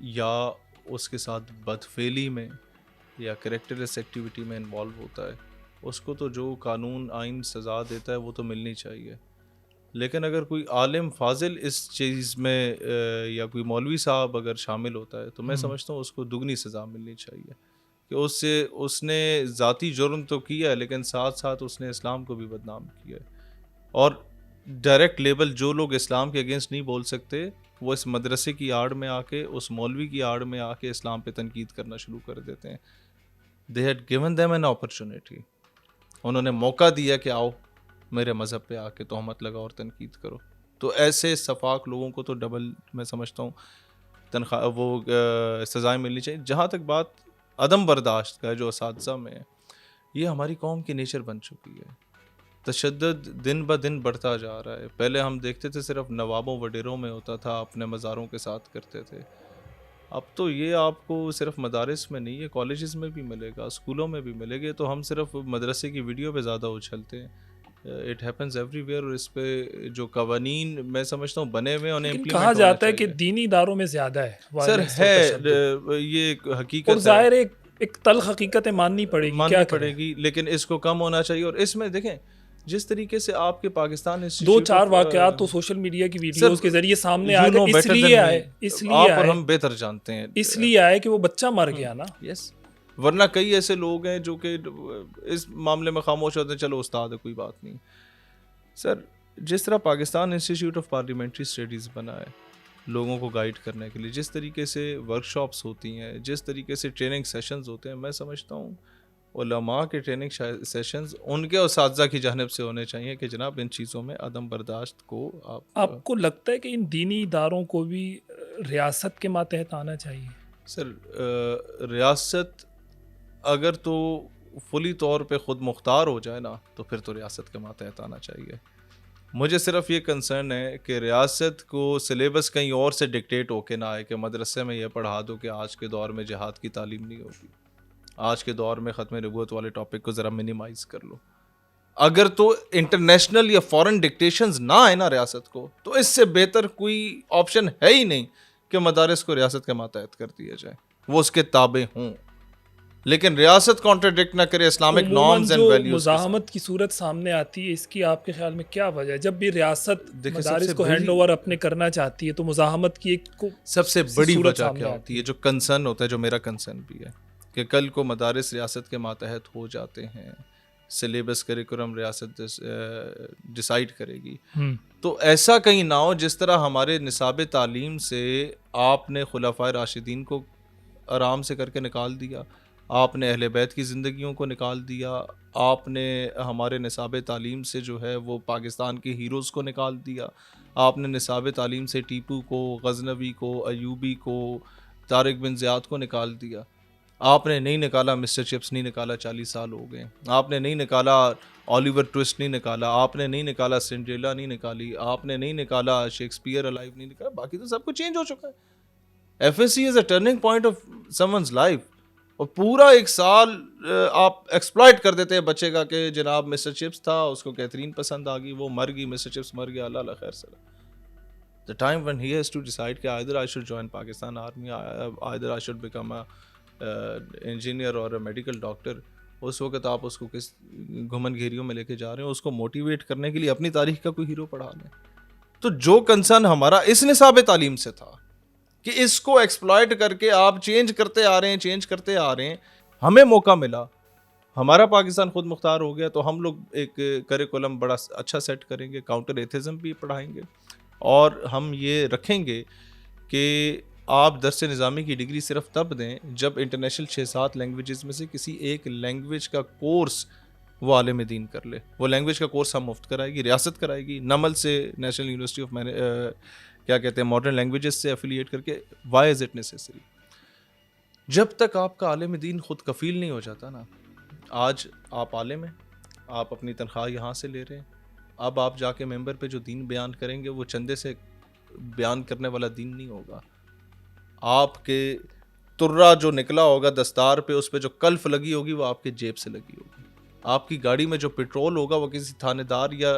या उसके साथ बदफेली में या कैरेक्टरलेस एक्टिविटी में इन्वॉल्व होता है, उसको तो जो कानून आइन सज़ा देता है वो तो मिलनी चाहिए। लेकिन अगर कोई आलिम फाजिल इस चीज़ में या कोई मौलवी साहब अगर शामिल होता है, तो मैं हुँ। समझता हूँ उसको दुगनी सज़ा मिलनी चाहिए कि उससे उसने ज़ाती जुर्म तो किया है, लेकिन साथ साथ उसने इस्लाम को भी बदनाम किया है। और डायरेक्ट लेबल जो लोग इस्लाम के अगेंस्ट नहीं बोल सकते, वो इस मदरसे की आड़ में आके, उस मौलवी की आड़ में आके इस्लाम पे तनकीद करना शुरू कर देते हैं। They had given them an opportunity, उन्होंने मौका दिया कि आओ मेरे मज़हब पे आके तोहमत लगाओ और तनकीद करो। तो ऐसे सफाक लोगों को तो डबल मैं समझता हूँ तनख्वाह वो सज़ाएँ मिलनी चाहिए। जहाँ तक बात अदम बर्दाश्त का है जो असातिज़ा में है, ये हमारी कौम की नेचर बन चुकी है। तशद्दुद दिन ब दिन बढ़ता जा रहा है। पहले हम देखते थे सिर्फ नवाबों वडेरों में होता था, अपने मज़ारों के साथ करते थे। अब तो ये आपको सिर्फ मदारिस में नहीं है, कॉलेजेस में भी मिलेगा, स्कूलों में भी मिलेगा। तो हम सिर्फ मदरसे की वीडियो पे ज़्यादा उछलते हैं, इट हैपन्स एवरीवेयर। और इस पे जो कवानीन मैं समझता हूँ बने हुए हैं, उन्हें लेकिन कहा इम्प्लीमेंट होना जाता है कि चाहिए। दीनी इदारों में ज़्यादा है सर वायलेंस और है, तशद्दुद, ये एक और हकीकत है, ज़ाहिर है एक तल्ख़ हकीकत है, माननी पड़ेगी, क्या माननी करें? पड़ेगी, लेकिन इसको कम होना चाहिए। और इसमें देखें, जिस तरीके से आपके पाकिस्तान इंस्टीट्यूट 2-4 ऑफ वाक़यात तो सोशल मीडिया की सर, वीडियोज़ के ज़रिए सामने आ यू नो गए, बेटर इसलिए देन आए मी, इसलिए आप और आए हम बेहतर जानते हैं। इसलिए आए कि वो बच्चा मर गया ना। यस, वरना कई ऐसे लोग हैं जो कि इस मामले में खामोश होते हैं, चलो उस्ताद है कोई बात नहीं। सर, जिस तरह Pakistan institute of parliamentary studies बना है, लोगों को गाइड करने के लिए। जिस तरीके से वर्कशॉप्स होती हैं, जिस तरीके से ट्रेनिंग सेशंस होते हैं, मैं समझता हूँ उलमा के ट्रेनिंग सेशंस उनके उस्ताज़ा की जानिब से होने चाहिए कि जनाब इन चीज़ों में अदम बर्दाश्त को आप आपको लगता है कि इन दीनी इदारों को भी रियासत के मातहत आना चाहिए? सर रियासत अगर तो फुली तौर पे ख़ुद मुख्तार हो जाए ना, तो फिर तो रियासत के मातहत आना चाहिए। मुझे सिर्फ ये कंसर्न है कि रियासत को सिलेबस कहीं और से डिक्टेट होके ना आए कि मदरसे में ये पढ़ा दो कि आज के दौर में जिहाद की तालीम नहीं होगी, आज के दौर में ख़त्म नबूवत वाले टॉपिक को ज़रा मिनिमाइज कर लो। अगर तो इंटरनेशनल या फॉरेन डिक्टेशंस ना आए ना रियासत को, तो इससे बेहतर कोई ऑप्शन है ही नहीं कि मदारिस को रियासत के मातहत कर दिया जाए, वो उसके ताबे हों, लेकिन रियासत कॉन्ट्रडिक्ट ना करे इस्लामिक नॉर्म्स एंड वैल्यूज। मुज़ाहमत की सूरत सामने आती है, इसकी आपके ख्याल में क्या वजह है? जब भी रियासत मदारिस को हैंड ओवर अपने करना चाहती है तो मुज़ाहमत की एक सबसे बड़ी वजह क्या होती है? जो कंसर्न होता है, जो मेरा कंसर्न भी है, कि कल को मदारिस रियासत के मातहत हो जाते हैं, सिलेबस करिकुलम रियासत डिसाइड करेगी, तो ऐसा कहीं ना हो जिस तरह हमारे निसाब तालीम से आपने खुलाफाए राशिदीन को आराम से करके निकाल दिया, आपने अहले बैत की ज़िंदगियों को निकाल दिया, आपने हमारे निसाब तालीम से जो है वो पाकिस्तान के हीरोज़ को निकाल दिया, आपने निसाब तालीम से टीपू को, गजनवी को, अयूबी को, तारिक बिन ज़ियाद को निकाल दिया। आपने नहीं निकाला मिस्टर चिप्स, नहीं निकाला, 40 साल हो गए। आपने नहीं निकाला ऑलिवर ट्विस्ट, नहीं निकाला। आपने नहीं निकाला सिंड्रेला, नहीं निकाली। आपने नहीं निकाला शेक्सपियर अलाइव, नहीं निकाला। बाकी तो सब कुछ चेंज हो चुका है। FSC is a turning point of someone's life. और पूरा एक साल आप एक्सप्लॉइट कर देते हैं बच्चे का कि जनाब मिस्टर चिप्स था, उसको कैथरीन पसंद आ गई, वो मर गई, मिस्टर चिप्स मर गया, अल्लाह खैर सला। The time when he has to decide कि either I should join Pakistan army, either I should become a engineer और मेडिकल डॉक्टर, उस वक्त आप उसको किस घुमन घेरियों में लेके जा रहे हो? उसको मोटिवेट करने के लिए अपनी तारीख का कोई हीरो पढ़ा लें। तो जो कंसर्न हमारा इस निसाब तालीम से था कि इसको एक्सप्लॉइट करके आप चेंज करते आ रहे हैं, हमें मौका मिला, हमारा पाकिस्तान खुद मुख्तार हो गया, तो हम लोग एक करिकुलम बड़ा अच्छा सेट करेंगे, काउंटर एथिज्म भी पढ़ाएंगे, और हम ये रखेंगे कि आप दर्स निज़ामी की डिग्री सिर्फ तब दें जब इंटरनेशनल 6-7 लैंग्वेजेस में से किसी एक लैंग्वेज का कोर्स वो आलिम दीन कर ले। वो लैंग्वेज का कोर्स हम मुफ्त कराएगी, रियासत कराएगी, नमल से, नेशनल यूनिवर्सिटी ऑफ क्या कहते हैं मॉडर्न लैंग्वेजेस से एफिलिएट करके। Why is it necessary? जब तक आपका आलिम दीन खुद कफ़ील नहीं हो जाता ना, आज आप आलिम हैं, आप अपनी तनख्वाह यहाँ से ले रहे हैं, अब आप जाके मेंबर पे जो दीन बयान करेंगे वो चंदे से बयान करने वाला दीन नहीं होगा। आपके तुर्रा जो निकला होगा दस्तार पे, उस पे जो कल्फ लगी होगी वो आपके जेब से लगी होगी। आपकी गाड़ी में जो पेट्रोल होगा वो किसी थानेदार या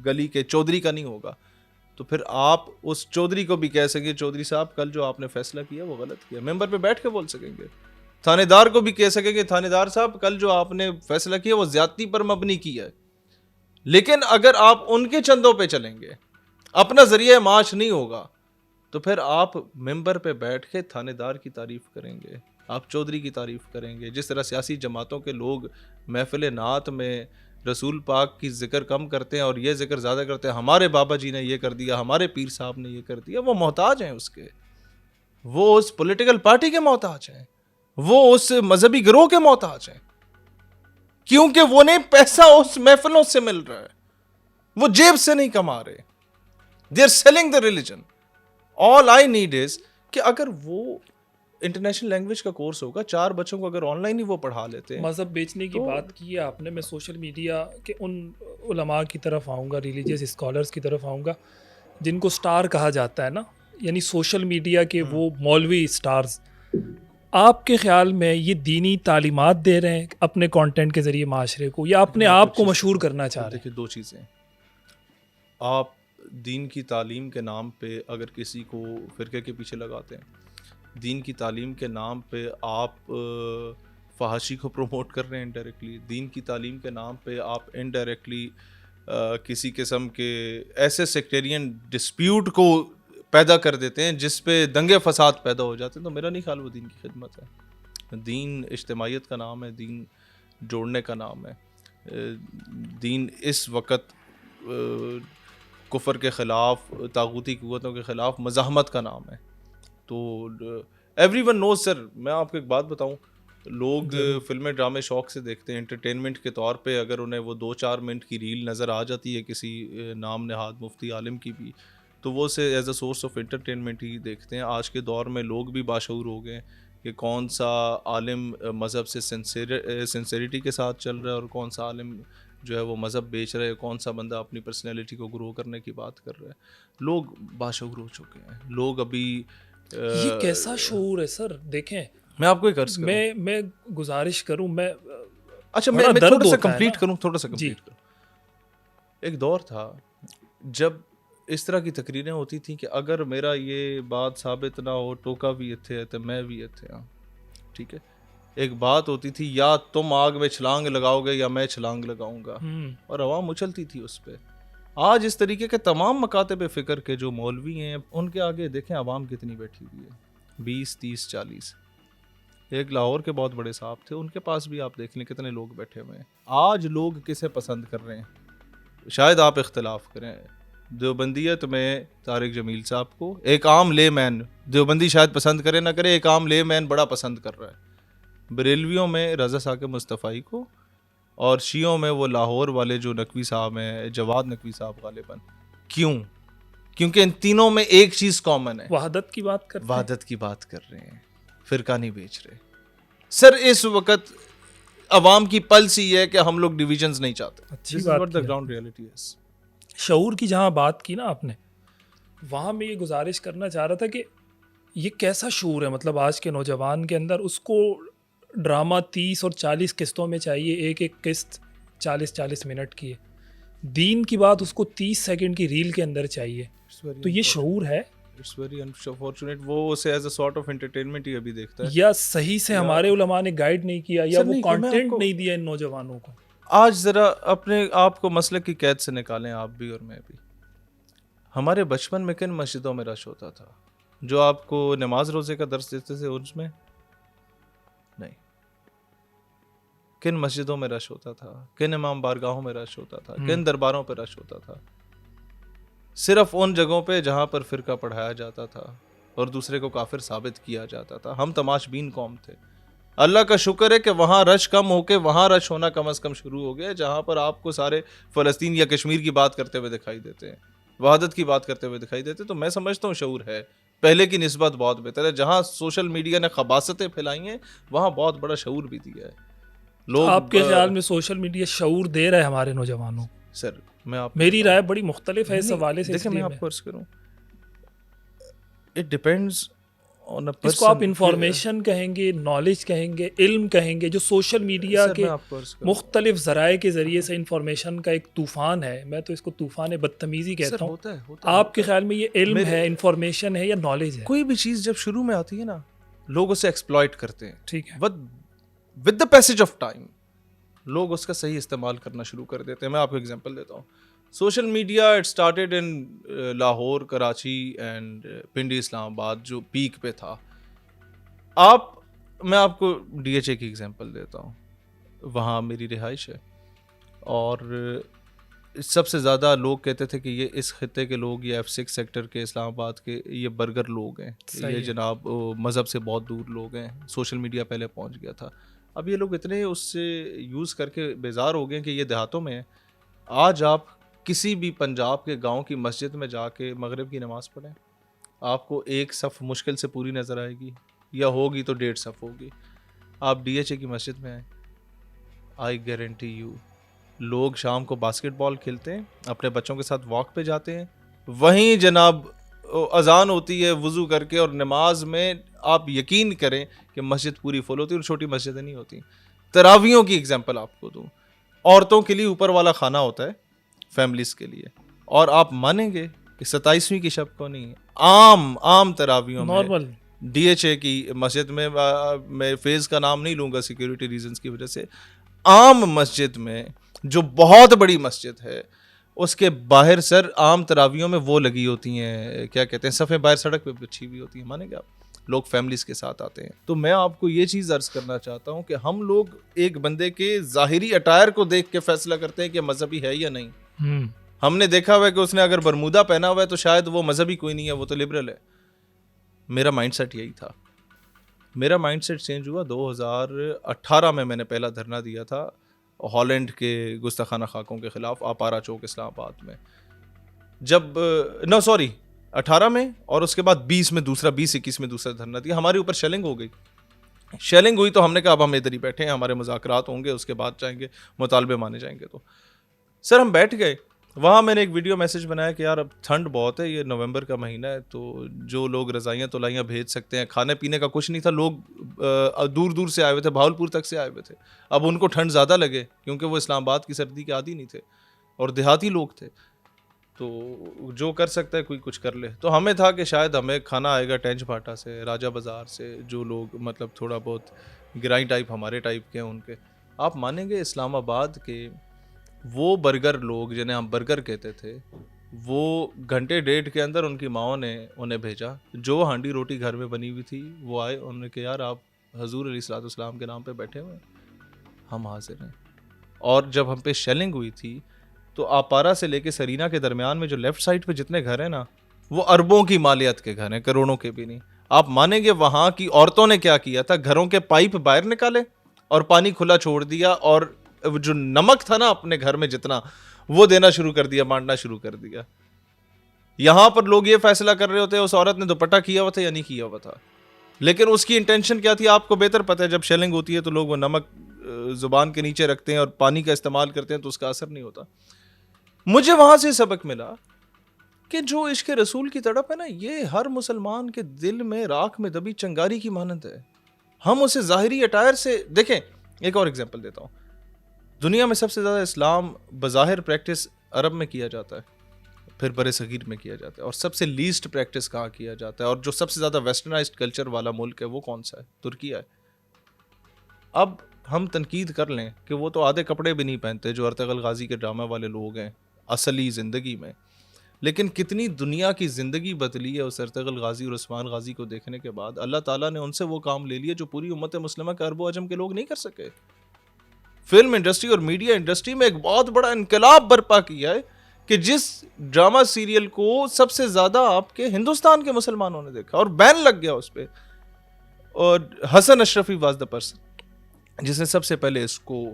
गली के चौधरी का नहीं होगा। तो फिर आप उस चौधरी को भी कह सकेंगे, चौधरी साहब कल जो आपने फैसला किया वो गलत किया, मेंबर पे बैठ के बोल सकेंगे। थानेदार को भी कह सकेंगे, थानेदार साहब कल जो आपने फैसला किया वो ज्यादती पर मबनी किया है। लेकिन अगर आप उनके चंदों पे चलेंगे, अपना जरिया माश नहीं होगा, तो फिर आप मेंबर पे बैठ के थानेदार की तारीफ करेंगे, आप चौधरी की तारीफ करेंगे। जिस तरह सियासी जमातों के लोग महफिल नात में रसूल पाक की जिक्र कम करते हैं और ये जिक्र ज़्यादा करते हैं, हमारे बाबा जी ने ये कर दिया, हमारे पीर साहब ने ये कर दिया, वो मोहताज हैं उसके, वो उस पॉलिटिकल पार्टी के मोहताज हैं, वो उस मजहबी गिरोह के मोहताज हैं, क्योंकि वो नहीं पैसा उस महफिलों से मिल रहा है, वो जेब से नहीं कमा रहे। They are selling the religion. All I need is कि अगर वो इंटरनेशनल लैंग्वेज का कोर्स होगा, 4 बच्चों को अगर ऑनलाइन ही वो पढ़ा लेते हैं। मज़हब बेचने की बात की है आपने, मैं सोशल मीडिया के उन उलमा की तरफ आऊँगा, रिलीजियस स्कॉलर्स की तरफ आऊँगा जिनको स्टार कहा जाता है ना, यानी सोशल मीडिया के वो मौलवी स्टार्स। आपके ख्याल में ये दीनी तालीमात दे रहे हैं अपने कंटेंट के ज़रिए माशरे को, या अपने आप को मशहूर करना चाह रहे हैं? देखिए, 2 चीज़ें। आप दीन की तालीम के नाम पे अगर किसी को फ़िरके के पीछे लगाते हैं, दीन की तालीम के नाम पे आप फहाशी को प्रमोट कर रहे हैं इनडायरेक्टली, दीन की तालीम के नाम पे आप इनडायरेक्टली किसी किस्म के ऐसे सेक्टेरियन डिस्प्यूट को पैदा कर देते हैं जिस पे दंगे फसाद पैदा हो जाते हैं, तो मेरा नहीं ख्याल वो दीन की खिदमत है। दीन इज्तिमाइयत का नाम है, दीन जोड़ने का नाम है। दीन इस वक्त कुफर के ख़िलाफ़, तागूती क़ुव्वतों के ख़िलाफ़ मज़ाहमत का नाम है। तो एवरीवन नोज़ सर, मैं आपको एक बात बताऊं, लोग फिल्में ड्रामे शौक से देखते हैं एंटरटेनमेंट के तौर पे। अगर उन्हें वो 2-4 मिनट की रील नज़र आ जाती है किसी नाम नहाद मुफ्ती आलिम की भी, तो वो उसे as a source of entertainment ही देखते हैं। आज के दौर में लोग भी बाशऊर हो गए कि कौन सा आलिम मज़हब से सिंसेरिटी के साथ चल रहा है और कौन सा आलिम जो है वो मज़हब बेच रहा है, कौन सा बंदा अपनी पर्सनैलिटी को ग्रो करने की बात कर रहा है। लोग बाशऊर हो चुके हैं। लोग अभी ये कैसा शऊर है सर? देखें, मैं आपको एक अर्ज करूं, मैं गुजारिश करूं, मैं अच्छा बड़ा मैं दर्द थोड़ा सा होता है कंप्लीट ना। करूं, थोड़ा सा जी। कंप्लीट करूं। एक दौर था जब इस तरह की तकरीरें होती थी कि अगर मेरा ये बात साबित ना हो, टोका भी इत्थे तो मैं भी इत्थे हाँ, ठीक है। एक बात होती थी, या तुम आग में छलांग लगाओगे या मैं छलांग लगाऊंगा, और अवाम उछलती थी उस पर। आज इस तरीके के तमाम मकाते पे फ़िक्र के जो मौलवी हैं, उनके आगे देखें आवाम कितनी बैठी हुई है, 20, 30, 40। एक लाहौर के बहुत बड़े साहब थे, उनके पास भी आप देख लें कितने लोग बैठे हुए हैं। आज लोग किसे पसंद कर रहे हैं, शायद आप इख्तलाफ करें। देवबंदियत में तारिक जमील साहब को एक आम ले मैन, देवबंदी शायद पसंद करे ना करे, एक आम ले मैन बड़ा पसंद कर रहा है। बरेलवियों में रज़ा साकिब मुस्तफ़ाई को, और शियों में वो लाहौर वाले जो नकवी साहब हैं, जवाद नकवी साहब गालिबन। क्यों? क्योंकि इन तीनों में एक चीज़ कॉमन है, वहादत की बात कर रहे हैं, फ़िरका नहीं बेच रहे। सर इस वक्त अवाम की पल्स ही है कि हम लोग डिविजन्स नहीं चाहते। अच्छी बात द ग्राउंड रियलिटी है। शऊर की जहाँ बात की ना आपने, वहाँ मैं ये गुजारिश करना चाह रहा था कि ये कैसा शऊर है, मतलब आज के नौजवान के अंदर। उसको ड्रामा 30 और 40 किस्तों में चाहिए, एक एक किस्त 40-40 मिनट की है। दीन की बात उसको 30 सेकंड की रील के अंदर चाहिए। तो ये शऊर है इट्स वेरी अनफॉर्चुनेट। वो उसे as a sort of entertainment ही अभी देखता है, या सही से हमारे उलमा ने गाइड नहीं किया, या सर वो नहीं, कंटेंट नहीं दिया इन नौजवानों को। आज ज़रा अपने आप को मसले की कैद से निकालें, आप भी और मैं भी। हमारे बचपन में किन मस्जिदों में रश होता था? जो आपको नमाज रोज़े का दर्स देते थे उसमें नहीं। किन मस्जिदों में रश होता था? किन इमाम बारगाहों में रश होता था? किन दरबारों पर रश होता था? सिर्फ उन जगहों पे जहाँ पर फ़िरका पढ़ाया जाता था और दूसरे को काफिर साबित किया जाता था। हम तमाशबीन कौम थे। अल्लाह का शुक्र है कि वहाँ रश कम होके वहाँ रश होना कम अज़ कम शुरू हो गया, जहाँ पर आपको सारे फ़लस्तीन या कश्मीर की बात करते हुए दिखाई देते हैं, वहादत की बात करते हुए दिखाई देते हैं। तो मैं समझता हूँ शऊर है, पहले की निस्बत बहुत बेहतर है। जहाँ सोशल मीडिया ने खबासतें फैलाई हैं, वहाँ बहुत बड़ा शऊर भी दिया है। लोग आपके ख्याल में सोशल मीडिया शऊर दे रहा है हमारे नौजवानों? सर मैं आप मेरी राय बड़ी मुख्तलिफ है इस हवाले से। देखिए मैं आपको अर्ज करूँ, it depends on a person. इसको आप इंफॉर्मेशन कहेंगे, नॉलेज कहेंगे, इल्म कहेंगे, जो सोशल मीडिया के मुख्तलिफ ज़राए के ज़रिए से इंफॉर्मेशन का एक तूफ़ान है। मैं तो इसको तूफ़ान बदतमीज़ी कहता हूँ। आपके ख्याल में ये इल्म है, इंफॉर्मेशन है, या नॉलेज है? कोई भी चीज़ जब शुरू में आती है ना, लोग उसे एक्सप्लॉइट करते हैं। ठीक है, with the passage of time लोग उसका सही इस्तेमाल करना शुरू कर देते हैं। मैं आपको एग्जांपल देता हूँ। Social media it started in Lahore, Karachi and Pindi Islamabad, जो पीक पे था। मैं आपको DHA की एग्जांपल देता हूँ। वहाँ मेरी रिहाइश है और सबसे ज़्यादा लोग कहते थे कि ये इस खित्ते के लोग, ये F6 सेक्टर के इस्लामाबाद के ये बर्गर लोग हैं, ये जनाब मज़हब से बहुत दूर लोग हैं। सोशल मीडिया पहले पहुँच गया था। अब ये लोग इतने उससे यूज़ करके बेजार हो गए कि ये देहातों में है। आज आप किसी भी पंजाब के गांव की मस्जिद में जाके मगरिब की नमाज़ पढ़ें, आपको एक सफ़ मुश्किल से पूरी नज़र आएगी, या होगी तो 1.5 सफ़ होगी। आप DHA की मस्जिद में आए, आई गारंटी यू, लोग शाम को बास्केटबॉल खेलते हैं, अपने बच्चों के साथ वॉक पे जाते हैं, वहीं जनाब अजान होती है वज़ू करके, और नमाज में आप यकीन करें कि मस्जिद पूरी फुल होती है, और छोटी मस्जिदें नहीं होती। तरावियों की एग्जांपल आपको दूं, औरतों के लिए ऊपर वाला खाना होता है फैमिलीज़ के लिए, और आप मानेंगे कि 27वीं की शब को नहीं है, आम तरावियों में DHA की मस्जिद में, मैं फेज़ का नाम नहीं लूँगा सिक्योरिटी रीजंस की वजह से, आम मस्जिद में जो बहुत बड़ी मस्जिद है उसके बाहर सर आम तरावियों में वो लगी होती हैं, क्या कहते हैं, सफ़े बाहर सड़क पे बिछी हुई होती है। मानेंगे आप, लोग फैमिलीज़ के साथ आते हैं। तो मैं आपको ये चीज़ अर्ज़ करना चाहता हूँ कि हम लोग एक बंदे के ज़ाहिरी अटायर को देख के फैसला करते हैं कि मजहबी है या नहीं। हमने देखा हुआ है कि उसने अगर बरमूदा पहना हुआ है तो शायद वो मजहबी कोई नहीं है, वो तो लिबरल है। मेरा माइंडसेट यही था। मेरा माइंडसेट चेंज हुआ 2018 में। मैंने पहला धरना दिया था हॉलैंड के गुस्ताखाना खाकों के खिलाफ, आपारा चौक इस्लामाबाद में। जब 18 में, और उसके बाद 20 में दूसरा, 20-21 में दूसरा धरना दिया। हमारे ऊपर शेलिंग हो गई। शेलिंग हुई तो हमने कहा अब हम इधर ही बैठे हैं, हमारे मुज़ाकरात होंगे, उसके बाद जाएंगे, मुतालबे माने जाएंगे। तो सर हम बैठ गए वहाँ। मैंने एक वीडियो मैसेज बनाया कि यार अब ठंड बहुत है, ये नवंबर का महीना है, तो जो लोग रज़ाइयाँ तोलाइयाँ भेज सकते हैं। खाने पीने का कुछ नहीं था, लोग दूर दूर से आए हुए थे, भावलपुर तक से आए हुए थे। अब उनको ठंड ज़्यादा लगे क्योंकि वो इस्लामाबाद की सर्दी के आदी नहीं थे और देहाती लोग थे, तो जो कर सकता है कोई कुछ कर ले। तो हमें था कि शायद हमें खाना आएगा टेंच भाटा से, राजा बाज़ार से, जो लोग मतलब थोड़ा बहुत गिराई टाइप हमारे टाइप के हैं उनके। आप मानेंगे इस्लामाबाद के वो बर्गर लोग जिन्हें हम बर्गर कहते थे, वो घंटे डेढ़ के अंदर उनकी माओ ने उन्हें भेजा। जो हांडी रोटी घर में बनी हुई थी वो आए, उन्होंने कहा यार आप हजूर अलैहिस्सलाम के नाम पे बैठे हुए हैं, हम हाजिर हैं। और जब हम पे शेलिंग हुई थी तो आपारा से लेके सरीना के दरमियान में जो लेफ्ट साइड पे जितने घर हैं ना, वो अरबों की मालियत के घर हैं, करोड़ों के भी नहीं। आप मानेंगे वहाँ की औरतों ने क्या किया था, घरों के पाइप बाहर निकाले और पानी खुला छोड़ दिया, और जो नमक था ना अपने घर में जितना, वो देना शुरू कर दिया, बांटना शुरू कर दिया। यहां पर लोग ये फैसला कर रहे होते हैं उस औरत ने दुपट्टा किया हुआ था या नहीं किया हुआ था, लेकिन उसकी इंटेंशन क्या थी आपको बेहतर पता है। जब शेलिंग होती है तो लोग वो नमक जुबान के नीचे रखते हैं और पानी का इस्तेमाल करते हैं, तो उसका असर नहीं होता। मुझे वहां से सबक मिला कि जो इश्क रसूल की तड़प है ना, ये हर मुसलमान के दिल में राख में दबी चंगारी की मानंद है। हम उसे जाहिरी अटायर से देखें। एक और एग्जांपल देता हूं। दुनिया में सबसे ज़्यादा इस्लाम बज़ाहिर प्रैक्टिस अरब में किया जाता है, फिर बड़े सगीर में किया जाता है, और सबसे लीस्ट प्रैक्टिस कहाँ किया जाता है, और जो सबसे ज़्यादा वेस्टर्नाइज्ड कल्चर वाला मुल्क है वो कौन सा है? तुर्किया है। अब हम तनकीद कर लें कि वो तो आधे कपड़े भी नहीं पहनते जो अर्तगल गाजी के ड्रामा वाले लोग हैं असली ज़िंदगी में, लेकिन कितनी दुनिया की ज़िंदगी बदली है उस अर्तगल गाजी और उस्मान गाजी को देखने के बाद। अल्लाह ताला ने उनसे वो काम ले लिया जो पूरी उम्मत मुस्लिमा के अरबो अजम के लोग नहीं कर सके। फिल्म इंडस्ट्री और मीडिया इंडस्ट्री में एक बहुत बड़ा इनकलाब बर्पा किया है कि जिस ड्रामा सीरियल को सबसे ज्यादा आपके हिंदुस्तान के मुसलमानों ने देखा और बैन लग गया उस पर, और Hasan Ashrafi was the person जिसने सबसे पहले इसको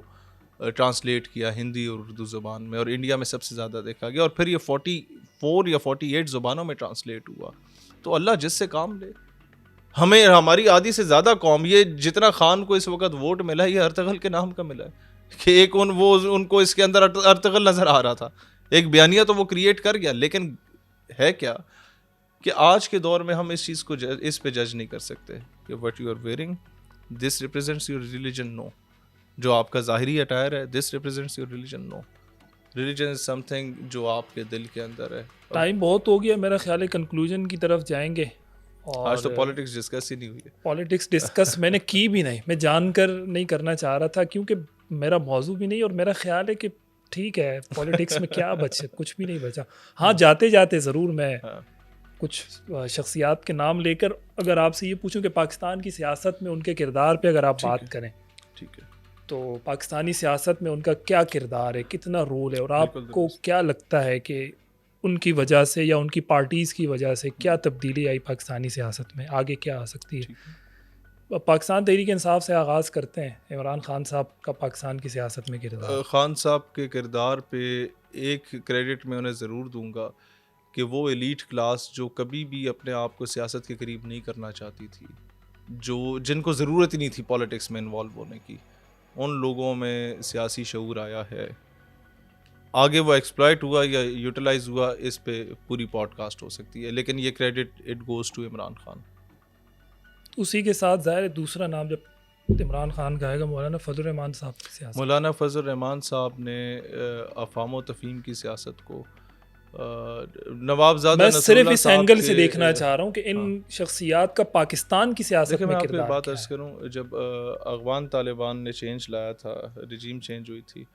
ट्रांसलेट किया हिंदी और उर्दू ज़ुबान में, और इंडिया में सबसे ज़्यादा देखा गया, और फिर ये 44 या 48 ज़ुबानों में ट्रांसलेट हुआ। तो अल्लाह जिससे काम ले। हमें हमारी आधी से ज़्यादा कौम, ये जितना खान को इस वक्त वोट मिला है ये अर्तगल के नाम का मिला है कि एक उनको इसके अंदर अर्तगल नज़र आ रहा था, एक बयानिया तो वो क्रिएट कर गया। लेकिन है क्या कि आज के दौर में हम इस चीज़ को इस पे जज नहीं कर सकते कि what you are wearing this represents your religion. No, जो आपका ज़ाहिरी अटायर है this represents your religion. No, religion is something जो आपके दिल के अंदर है। टाइम बहुत हो गया, मेरा ख्याल है कंक्लूजन की तरफ जाएंगे। और आज तो पॉलिटिक्स डिस्कस ही नहीं हुई है। पॉलिटिक्स डिस्कस मैंने की भी नहीं, मैं जानकर नहीं करना चाह रहा था क्योंकि मेरा मौजू भी नहीं, और मेरा ख्याल है कि ठीक है पॉलिटिक्स में क्या बचे, कुछ भी नहीं बचा। हाँ, जाते जाते ज़रूर मैं कुछ शख्सियात के नाम लेकर अगर आपसे ये पूछूं कि पाकिस्तान की सियासत में उनके किरदार पे अगर आप बात करें, ठीक है, तो पाकिस्तानी सियासत में उनका क्या किरदार है, कितना रोल है, और आपको क्या लगता है कि उनकी वजह से या उनकी पार्टीज़ की वजह से क्या तब्दीली आई पाकिस्तानी सियासत में, आगे क्या आ सकती है? पाकिस्तान तहरीक इंसाफ से आगाज़ करते हैं। इमरान खान साहब का पाकिस्तान की सियासत में किरदार। खान साहब के किरदार पे एक क्रेडिट मैं उन्हें ज़रूर दूंगा कि वो एलीट क्लास जो कभी भी अपने आप को सियासत के करीब नहीं करना चाहती थी, जिनको ज़रूरत ही नहीं थी पॉलिटिक्स में इन्वॉल्व होने की, उन लोगों में सियासी शऊर आया है। आगे वो एक्सप्लॉइट हुआ या यूटिलाइज हुआ, इस पे पूरी पॉडकास्ट हो सकती है, लेकिन ये credit it goes to Imran Khan. उसी के साथ ज़ाहिर है दूसरा नाम जब इमरान खान का आएगा, मौलाना फजल रहमान साहब की सियासत। मौलाना फजल रहमान साहब ने अफ़ाम व तफ़हीम की सियासत को नवाबजादा मैं सिर्फ इस एंगल से देखना चाह रहा हूँ कि इन शख्सियात का पाकिस्तान की सियासत में किरदार बात अर्ज करूँ। जब अफ़गान तालिबान ने चेंज लाया था, रिजीम चेंज हुई थी,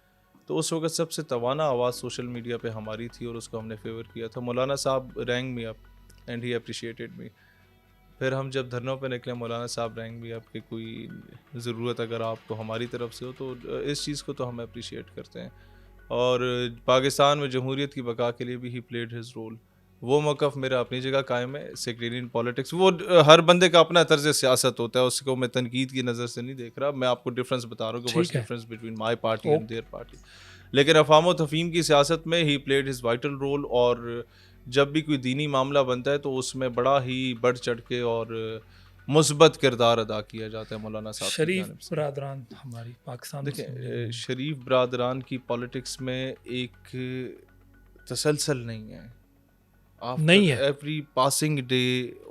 तो उस वक्त सबसे तवाना आवाज़ सोशल मीडिया पे हमारी थी और उसको हमने फेवर किया था। मौलाना साहब rank me up and he appreciated मी। फिर हम जब धरनों पे निकले, मौलाना साहब रैंक मी अप कि कोई ज़रूरत अगर आपको हमारी तरफ से हो तो इस चीज़ को तो हम अप्रिशिएट करते हैं। और पाकिस्तान में जमहूरियत की बका के लिए भी ही प्लेड हिज रोल। वो मौक़िफ़ मेरा अपनी जगह कायम है। सेक्टेरियन पॉलिटिक्स वो हर बंदे का अपना तर्ज़ सियासत होता है, उसको मैं तनकीद की नज़र से नहीं देख रहा। मैं आपको डिफरेंस बता रहा हूँ कि व्हाट्स ठीक है। डिफरेंस बिटवीन माई पार्टी ओ एंड देयर पार्टी। लेकिन अफ़ाम व तफ़हीम की सियासत में ही प्लेड हिज वाइटल रोल, और जब भी कोई दीनी मामला बनता है तो उसमें बड़ा ही बढ़ चढ़ के और मुस्बत किरदार अदा किया जाता है मौलाना साहब की शरीफ जानिब से। बरादरान हमारी पाकिस्तान मुस्लिम लीग देखें, में। शरीफ बरादरान की पॉलिटिक्स में एक तसलसल नहीं है। नहीं आफ्टर है। एवरी पासिंग डे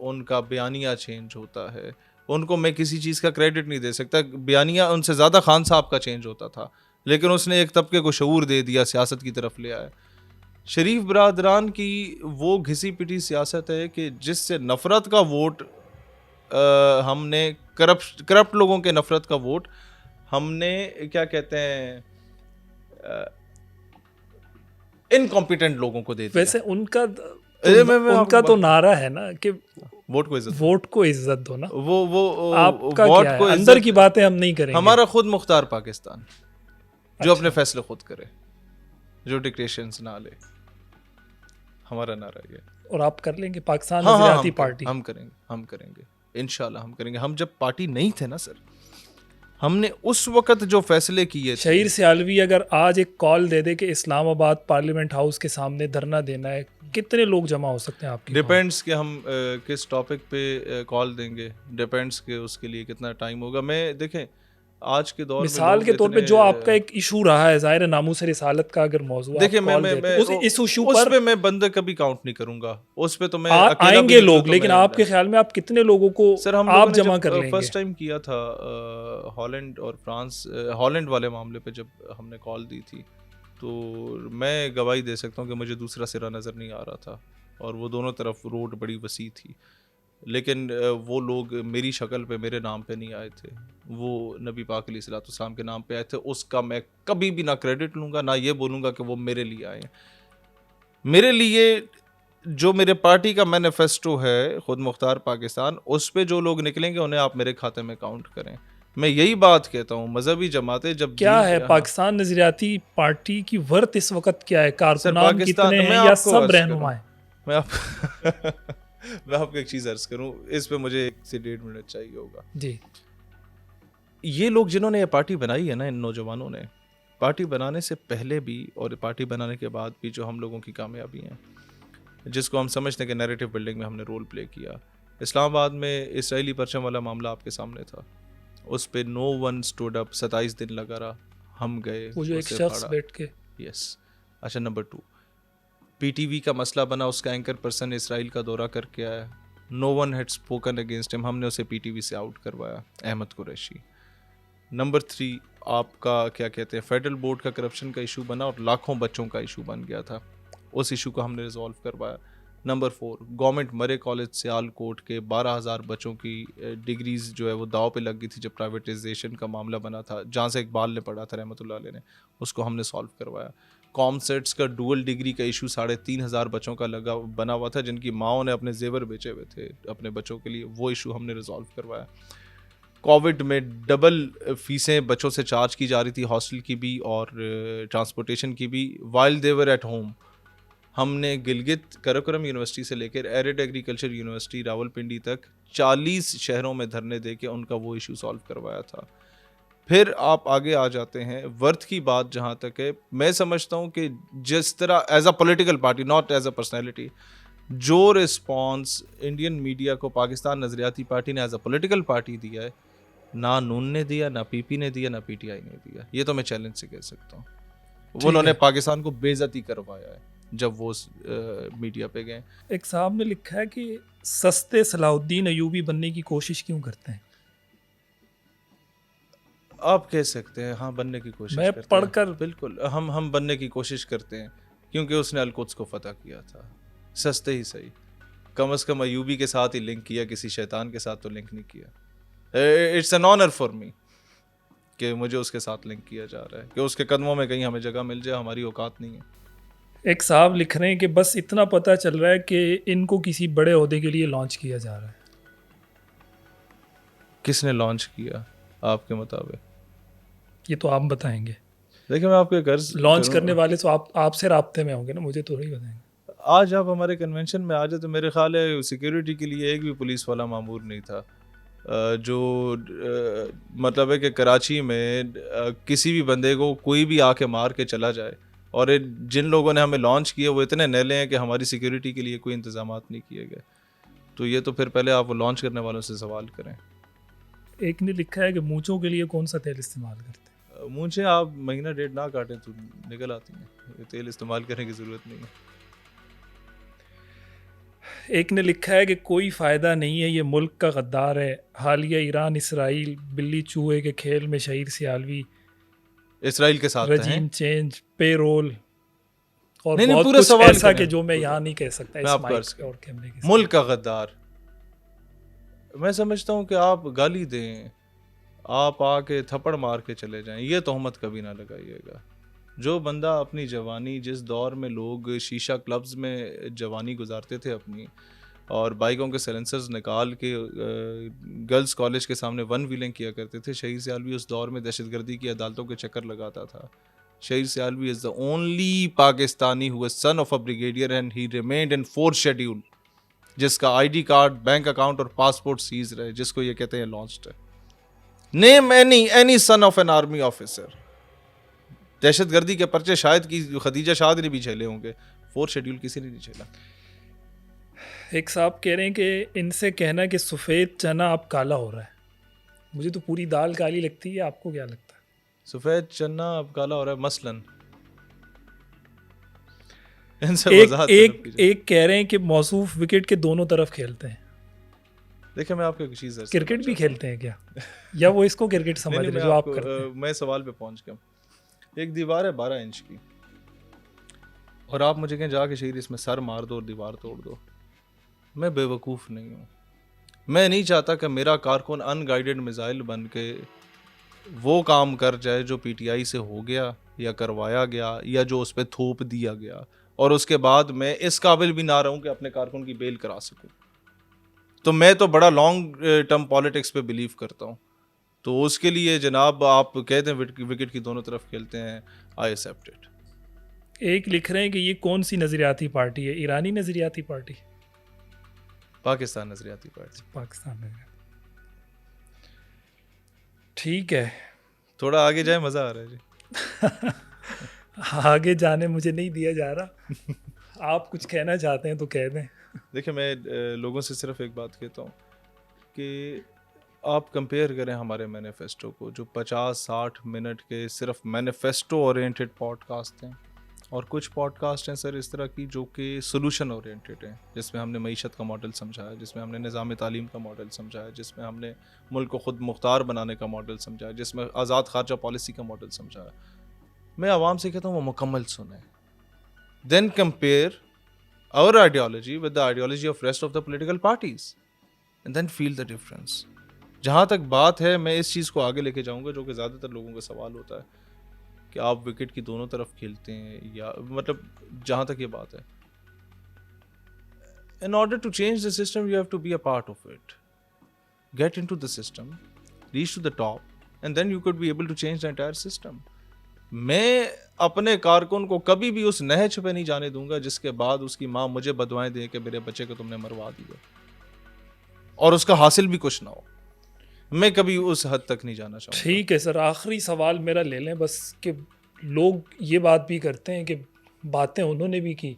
उनका बयानिया चेंज होता है। उनको मैं किसी चीज़ का क्रेडिट नहीं दे सकता। बयानिया उनसे ज़्यादा खान साहब का चेंज होता था, लेकिन उसने एक तबके को शऊर दे दिया, सियासत की तरफ ले आया। शरीफ बरादरान की वो घिसी पिटी सियासत है कि जिससे नफ़रत का वोट हमने करप्ट लोगों के नफ़रत का वोट हमने क्या कहते हैं इनकॉम्पिटेंट लोगों को दे दिया। वैसे उनका मैं उनका तो नारा है ना कि वोट को इज्जत वोट को इज्जत दो ना। वो आपका वोट क्या है? को अंदर की इज्जत। बातें हम नहीं करेंगे। हमारा खुद मुख्तार पाकिस्तान जो अच्छा। अपने फैसले खुद करे, जो डिक्टेशंस ना ले, हमारा नारा ये। और आप कर लेंगे पाकिस्तान हाँ, नजरियाती पार्टी? हम करेंगे इंशाल्लाह हम करेंगे। हम जब पार्टी नहीं थे ना सर, हमने उस वक्त जो फैसले किए थे। शहीर सियालवी अगर आज एक कॉल दे दे कि इस्लामाबाद पार्लियामेंट हाउस के सामने धरना देना है, कितने लोग जमा हो सकते हैं आपकी? डिपेंड्स कि हम किस टॉपिक पे कॉल देंगे, डिपेंड्स कि उसके लिए कितना टाइम होगा। मैं देखें आज के दौर में मिसाल लोग के तौर पे इतने जो आपका एक इशू रहा है, ज़ाहिर है नामूस रिसालत का अगर मौजूद देखिए आप मैं कॉल मैं देते मैं हैं, उस इशू उस पर पे मैं बंदे कभी काउंट नहीं करूंगा। उस पे तो मैं अकेला भी आएंगे निकलूं लोग, तो लेकिन मैं आपके ख्याल में आप कितने लोगों को सर हम लोगों आप ने जमा कर जब लेंगे? फर्स्ट टाइम किया था हॉलैंड और फ्रांस, हॉलैंड वाले मामले पे जब हमने कॉल दी थी, तो मैं गवाही दे सकता हूँ कि मुझे दूसरा सिरा नज़र नहीं आ रहा था, और वो दोनों तरफ रोड बड़ी वसी थी। लेकिन वो लोग मेरी शक्ल पे, मेरे नाम पे नहीं आए थे, वो नबी पाक अलैहिस्सलाम के नाम पे आए थे। उसका मैं कभी भी ना क्रेडिट लूँगा, ना ये बोलूँगा कि वो मेरे लिए आए हैं। मेरे लिए जो मेरे पार्टी का मैनिफेस्टो है खुद मुख्तार पाकिस्तान, उस पे जो लोग निकलेंगे उन्हें आप मेरे खाते में काउंट करें। मैं यही बात कहता हूँ, मजहबी जमातें जब क्या दीन है हाँ, पाकिस्तान नजरियाती पार्टी की वर्थ इस वक्त क्या है? सर कारकुनान पाकिस्तान, कितने मैं हैं या आपको सब अर्ज करूँ, रहनुमा हैं? मैं आप मैं आपको एक चीज़ अर्ज करूँ, इस पे मुझे 1 से 1.5 मिनट चाहिए होगा। जी। ये लोग जिन्होंने ये पार्टी बनाई है ना, इन नौजवानों ने पार्टी बनाने से पहले भी और पार्टी बनाने के बाद भी जो हम लोगों की कामयाबी हैं, जिसको हम समझते हैं कि नैरेटिव बिल्डिंग में हमने रोल प्ले किया। इस्लामाबाद में इसराइली परचम वाला मामला आपके सामने था, उस पे नो वन स्टूड अप, 27 दिन लगा रहा, हम गए, वो जो एक उसे शख्स फाड़ा। बैठ के यस। अच्छा, नंबर 2 पीटीवी का मसला बना, उसका एंकर पर्सन इसराइल का दौरा करके आया, no one had spoken against him, हमने उसे पीटीवी से आउट करवाया, अहमद कुरैशी। नंबर 3 आपका क्या कहते हैं, फेडरल बोर्ड का करप्शन का इशू बना और लाखों बच्चों का इशू बन गया था, उस इशू को हमने रिजॉल्व करवाया। नंबर 4 गवर्नमेंट मरे कॉलेज सियालकोट के 12,000 बच्चों की डिग्रीज जो है वो दाव पे लग गई थी जब प्राइवेटाइजेशन का मामला बना था, जहाँ से इकबाल ने पढ़ा था रहमतुल्लाह अलैह ने, उसको हमने सॉल्व करवाया। कॉमसेट्स का डुअल डिग्री का इशू 3,500 बच्चों का लगा बना हुआ था, जिनकी माओं ने अपने जेवर बेचे हुए थे अपने बच्चों के लिए, वो इशू हमने रिजॉल्व करवाया। कोविड में डबल फीसें बच्चों से चार्ज की जा रही थी, हॉस्टल की भी और ट्रांसपोर्टेशन की भी, वाइल देवर एट होम। हमने गिलगित कराकोरम यूनिवर्सिटी से लेकर एरिड एग्रीकल्चर यूनिवर्सिटी रावलपिंडी तक 40 शहरों में धरने देके उनका वो इशू सॉल्व करवाया था। फिर आप आगे आ जाते हैं, वर्थ की बात जहाँ तक है, मैं समझता हूँ कि जिस तरह as a political party, not as a personality, जो रिस्पॉन्स इंडियन मीडिया को पाकिस्तान नजरियाती पार्टी ने एज अ पॉलिटिकल पार्टी दिया है, ना नून ने दिया, ना पीपी ने दिया, ना पीटीआई ने दिया। ये तो मैं चैलेंज से कह सकता हूँ। उन्होंने पाकिस्तान को बेइज्जती करवाया है जब वो मीडिया पे गए। एक साहब ने लिखा है कि सस्ते सलाहुद्दीन अयूबी बनने की कोशिश क्यों करते हैं? आप कह सकते हैं, हाँ, बनने की कोशिश मैं करते पढ़कर हैं। बिल्कुल हम बनने की कोशिश करते हैं, क्योंकि उसने अलकुद्स को फतह किया था। सस्ते ही सही, कम से कम अयूबी के साथ ही लिंक किया, किसी शैतान के साथ तो लिंक नहीं किया। It's an honour for me कि मुझे उसके साथ लिंक किया जा रहा है, कि उसके कदमों में कहीं हमें जगह मिल जाए, हमारी औकात नहीं है। एक साहब लिख रहे हैं कि बस इतना पता चल रहा है कि इनको किसी बड़े ओहदे के लिए लॉन्च किया जा रहा है। किसने लॉन्च किया आपके मुताबिक? ये तो आप बताएंगे। देखिए मैं आपको एक अर्ज लॉन्च करूं, करने वाले तो आपसे राब्ते में होंगे ना, मुझे तो नहीं बताएंगे। आज आप हमारे कन्वेंशन में आ जाए तो मेरे ख्याल है सिक्योरिटी के लिए एक भी पुलिस वाला मामूर नहीं था। जो मतलब है कि कराची में किसी भी बंदे को कोई भी आके मार के चला जाए, और जिन लोगों ने हमें लॉन्च किया वो इतने नैले हैं कि हमारी सिक्योरिटी के लिए कोई इंतजाम नहीं किए गए। तो ये तो फिर पहले आप वो लॉन्च करने वालों से सवाल करें। एक ने लिखा है कि मूंछों के लिए कौन सा तेल इस्तेमाल करते हैं? मुझे आप महीना डेढ़ ना काटें तो निकल आती हैं, ये तेल इस्तेमाल करने की ज़रूरत नहीं है। एक ने लिखा है कि कोई फ़ायदा नहीं है, ये मुल्क का गद्दार है। हालिया ईरान इसराइल बिल्ली चूहे के खेल में शहीद सियालवी, इसराइल के साथ हैं। रजीम चेंज, पे रोल और नहीं बहुत पूरा कुछ सवाल ऐसा करें। कि जो मैं यहाँ नहीं कह सकता मैं इस आपको माइक अर्ज और कैमरे के मुल्क का गद्दार, मैं समझता हूँ कि आप गाली दें, आप आके थप्पड़ मार के चले जाएं, ये तोहमत कभी ना लगाइएगा। जो बंदा अपनी जवानी, जिस दौर में लोग शीशा क्लब्स में जवानी गुजारते थे अपनी, और बाइकों के साइलेंसर्स निकाल के गर्ल्स कॉलेज के सामने वन व्हीलिंग किया करते थे, शहीद सियालवी उस दौर में दहशतगर्दी की अदालतों के चक्कर लगाता था। शहीद Sialvi is the only Pakistani who was son of a brigadier and he remained in 4th schedule, जिसका आईडी कार्ड, बैंक अकाउंट और पासपोर्ट सीज रहे, जिसको ये कहते हैं लॉन्च्ड है। Name any son of an army officer. दहशतगर्दी के पर्चे शायद की खदीजा शाद ने भी झेले होंगे, 4th शेड्यूल किसी ने नहीं झेला। एक साहब कह रहे हैं कि इनसे कहना कि सफ़ेद चना अब काला हो रहा है। मुझे तो पूरी दाल काली लगती है, आपको क्या लगता है? सफ़ेद चना अब काला हो रहा है मसलन। एक कह रहे हैं कि मौसूफ विकेट के दोनों तरफ खेलते हैं। देखिए मैं आपको एक चीज़ क्रिकेट भी खेलते हैं क्या? या वो इसको क्रिकेट समझ रहे जो आप करते हैं? मैं सवाल पे पहुंच गया। एक दीवार है 12 इंच की, और आप मुझे कहें जाके शहीद इसमें सर मार दो और दीवार तोड़ दो। मैं बेवकूफ़ नहीं हूँ। मैं नहीं चाहता कि मेरा कारकुन अनगाइडेड मिसाइल बन के वो काम कर जाए जो पीटीआई से हो गया या करवाया गया या जो उस पर थोप दिया गया, और उसके बाद मैं इस काबिल भी ना रहूं कि अपने कारकुन की बेल करा सकूं। तो मैं तो बड़ा लॉन्ग टर्म पॉलिटिक्स पे बिलीव करता हूं। तो उसके लिए जनाब आप कहते हैं विकेट की दोनों तरफ खेलते हैं, आई एक्सेप्ट इट। एक लिख रहे हैं कि ये कौन सी नजरियाती पार्टी है? ईरानी नजरियाती पार्टी? पाकिस्तान नजरियाती पार्टी। पाकिस्तान नजरियाती। ठीक है, थोड़ा आगे जाए, मज़ा आ रहा है जी। आगे जाने मुझे नहीं दिया जा रहा। आप कुछ कहना चाहते हैं तो कह दें। देखिए मैं लोगों से सिर्फ एक बात कहता हूँ कि आप कंपेयर करें हमारे मैनिफेस्टो को, जो 50-60 मिनट के सिर्फ मैनिफेस्टो ओरिएंटेड पॉडकास्ट हैं, और कुछ पॉडकास्ट हैं सर इस तरह की जो कि सोल्यूशन ओरिएंटेड हैं, जिसमें हमने मईशत का मॉडल समझाया, जिसमें हमने निज़ाम तालीम का मॉडल समझाया, जिसमें हमने मुल्क को ख़ुद मुख्तार बनाने का मॉडल समझाया, जिसमें आज़ाद खारजा पॉलिसी का मॉडल समझाया। मैं आवाम से कहता हूँ वो मुकम्मल सुने, then compare our ideology with the ideology of rest of the political parties and then feel the difference। जहाँ तक बात है, मैं इस चीज़ को आगे लेके जाऊँगा जो कि ज़्यादातर लोगों का सवाल होता है कि आप विकेट की दोनों तरफ खेलते हैं, या मतलब जहाँ तक ये बात है, in order to change the system you have to be a part of it, get into the system, reach to the top and then you could be able to change the entire system। मैं अपने कारकुन को कभी भी उस नहज पे नहीं जाने दूंगा जिसके बाद उसकी माँ मुझे बदवाएं दे कि मेरे बच्चे को तुमने मरवा दिया और उसका हासिल भी कुछ ना हो। मैं कभी उस हद तक नहीं जाना चाहूँगा। ठीक है सर, आखिरी सवाल मेरा ले लें बस, कि लोग ये बात भी करते हैं कि बातें उन्होंने भी की,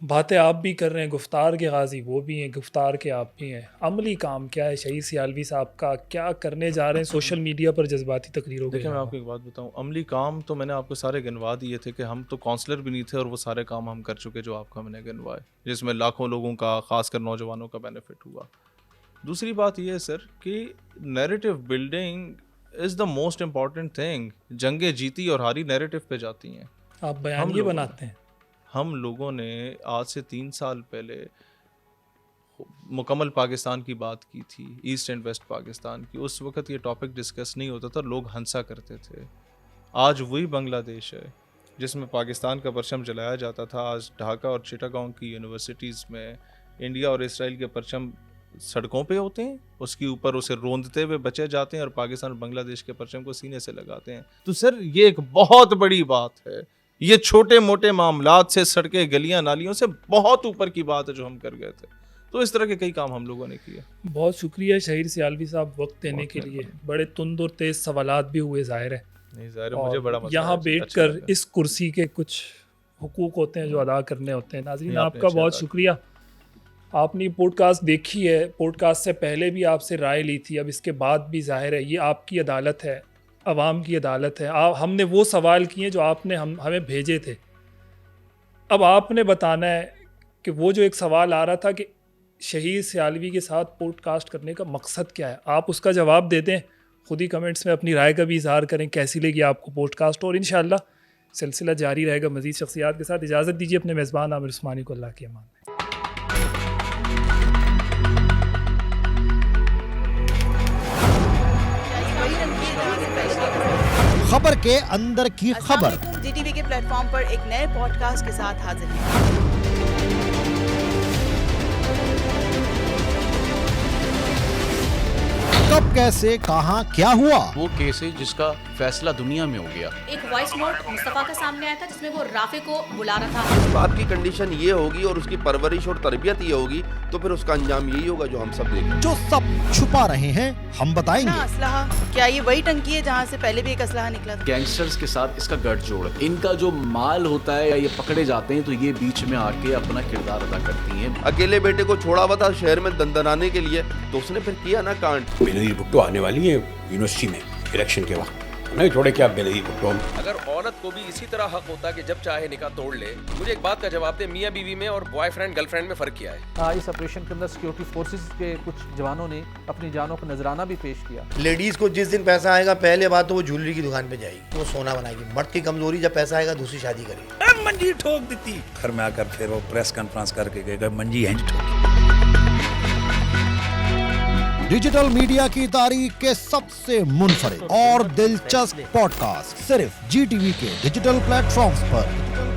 बातें आप भी कर रहे हैं, गुफ्तार के गाजी वो भी हैं, गुफ्तार के आप भी हैं। अमली काम क्या है शहीद सियालवी साहब का? क्या करने जा रहे हैं सोशल मीडिया पर जज्बाती तकरीरों के? देखिए मैं आपको एक बात बताऊं, अमली काम तो मैंने आपको सारे गिनवा दिए थे कि हम तो काउंसलर भी नहीं थे, और वो सारे काम हम कर चुके जो आपको हमने गिनवाए, जिसमें लाखों लोगों का, खासकर नौजवानों का बेनिफिट हुआ। दूसरी बात यह है सर कि narrative building is the most important thing. जंगें जीती और हारी नैरेटिव पे जाती हैं। आप बयान ये बनाते हैं। हम लोगों ने आज से 3 साल पहले मुकम्मल पाकिस्तान की बात की थी, ईस्ट एंड वेस्ट पाकिस्तान की। उस वक्त ये टॉपिक डिस्कस नहीं होता था, लोग हंसा करते थे। आज वही बांग्लादेश है जिसमें पाकिस्तान का परचम जलाया जाता था। आज ढाका और चिटागांव की यूनिवर्सिटीज़ में इंडिया और इसराइल के परचम सड़कों पे होते हैं, उसके ऊपर उसे रोंदते हुए बचे जाते हैं और पाकिस्तान और बांग्लादेश के परचम को सीने से लगाते हैं। तो सर ये एक बहुत बड़ी बात है, ये छोटे मोटे मामलात से, सड़कें गलियां नालियों से बहुत ऊपर की बात है जो हम कर गए थे। तो इस तरह के कई काम हम लोगों ने किए। बहुत शुक्रिया शहीर सियालवी साहब वक्त देने के लिए। बड़े तुंद और तेज सवालात भी हुए ज़ाहिर है। नहीं ज़ाहिर है, मुझे बड़ा मजा यहाँ आया, बैठ अच्छा कर लगा। इस कुर्सी के कुछ हुकूक होते हैं जो अदा करने होते हैं। नाज़रीन नहीं, आपने आपका अच्छा बहुत अदा शुक्रिया। आपने पॉडकास्ट देखी है, पॉडकास्ट से पहले भी आपसे राय ली थी, अब इसके बाद भी ज़ाहिर है ये आपकी अदालत है, अवाम की अदालत है। हमने वो सवाल किए जो आपने हमें भेजे थे। अब आपने बताना है कि वो जो एक सवाल आ रहा था कि शहीद सियालवी के साथ पॉडकास्ट करने का मकसद क्या है, आप उसका जवाब दे दें। खुद ही कमेंट्स में अपनी राय का भी इजहार करें, कैसी लगी आपको पॉडकास्ट। और इंशाअल्लाह सिलसिला जारी रहेगा मज़ीद शख्सियात के साथ। इजाज़त दीजिए अपने मेज़बान आमिर उस्मानी को। अल्लाह की अमान। खबर के अंदर की खबर। जीटीवी के प्लेटफॉर्म पर एक नए पॉडकास्ट के साथ हाजिर हैं। कब, कैसे, कहां, क्या हुआ, वो केस है जिसका फैसला दुनिया में हो गया। एक वॉइस नोट मुस्तफा का सामने आया था जिसमें वो राफे को बुला रहा था। बाप की कंडीशन ये होगी और उसकी परवरिश और तरबियत ये होगी तो फिर उसका अंजाम यही होगा जो हम सब देखें। जो सब छुपा रहे हैं हम ना बताएंगे। असलहा, क्या ये वही टंकी है जहाँ से पहले भी एक असलहा निकला था? गैंगस्टर्स के साथ इसका गठजोड़ है। इनका जो माल होता है या ये पकड़े जाते हैं तो ये बीच में आके अपना किरदार अदा करती हैं। अकेले बेटे को छोड़ा हुआ था शहर में दंदनाने के लिए, तो उसने फिर किया ना कांड। बेनजीर भुट्टो आने वाली है यूनिवर्सिटी में इलेक्शन के वक्त, नहीं छोड़े क्या बेनजीर भुट्टो। अगर औरत को भी इसी तरह हक होता कि जब चाहे निकाह तोड़ ले, मुझे एक बात का जवाब दे, मियां बीवी में और बॉयफ्रेंड गर्लफ्रेंड में फर्क क्या है? इस ऑपरेशन के अंदर सिक्योरिटी फोर्सेस के कुछ जवानों ने अपनी जानों को नजराना भी पेश किया। लेडीज को जिस दिन पैसा आएगा पहले बात तो वो ज्वेलरी की दुकान पे जाएगी, वो सोना बनाएगी। मर्द की कमजोरी जब पैसा आएगा दूसरी शादी करेगी। मंजी ठोक देती। घर में आकर फिर वो प्रेस कॉन्फ्रेंस करके गए मंजी हैं ठोक। डिजिटल मीडिया की तारीख के सबसे मुनफरिद और दिलचस्प पॉडकास्ट सिर्फ जीटीवी के डिजिटल प्लेटफॉर्म्स पर।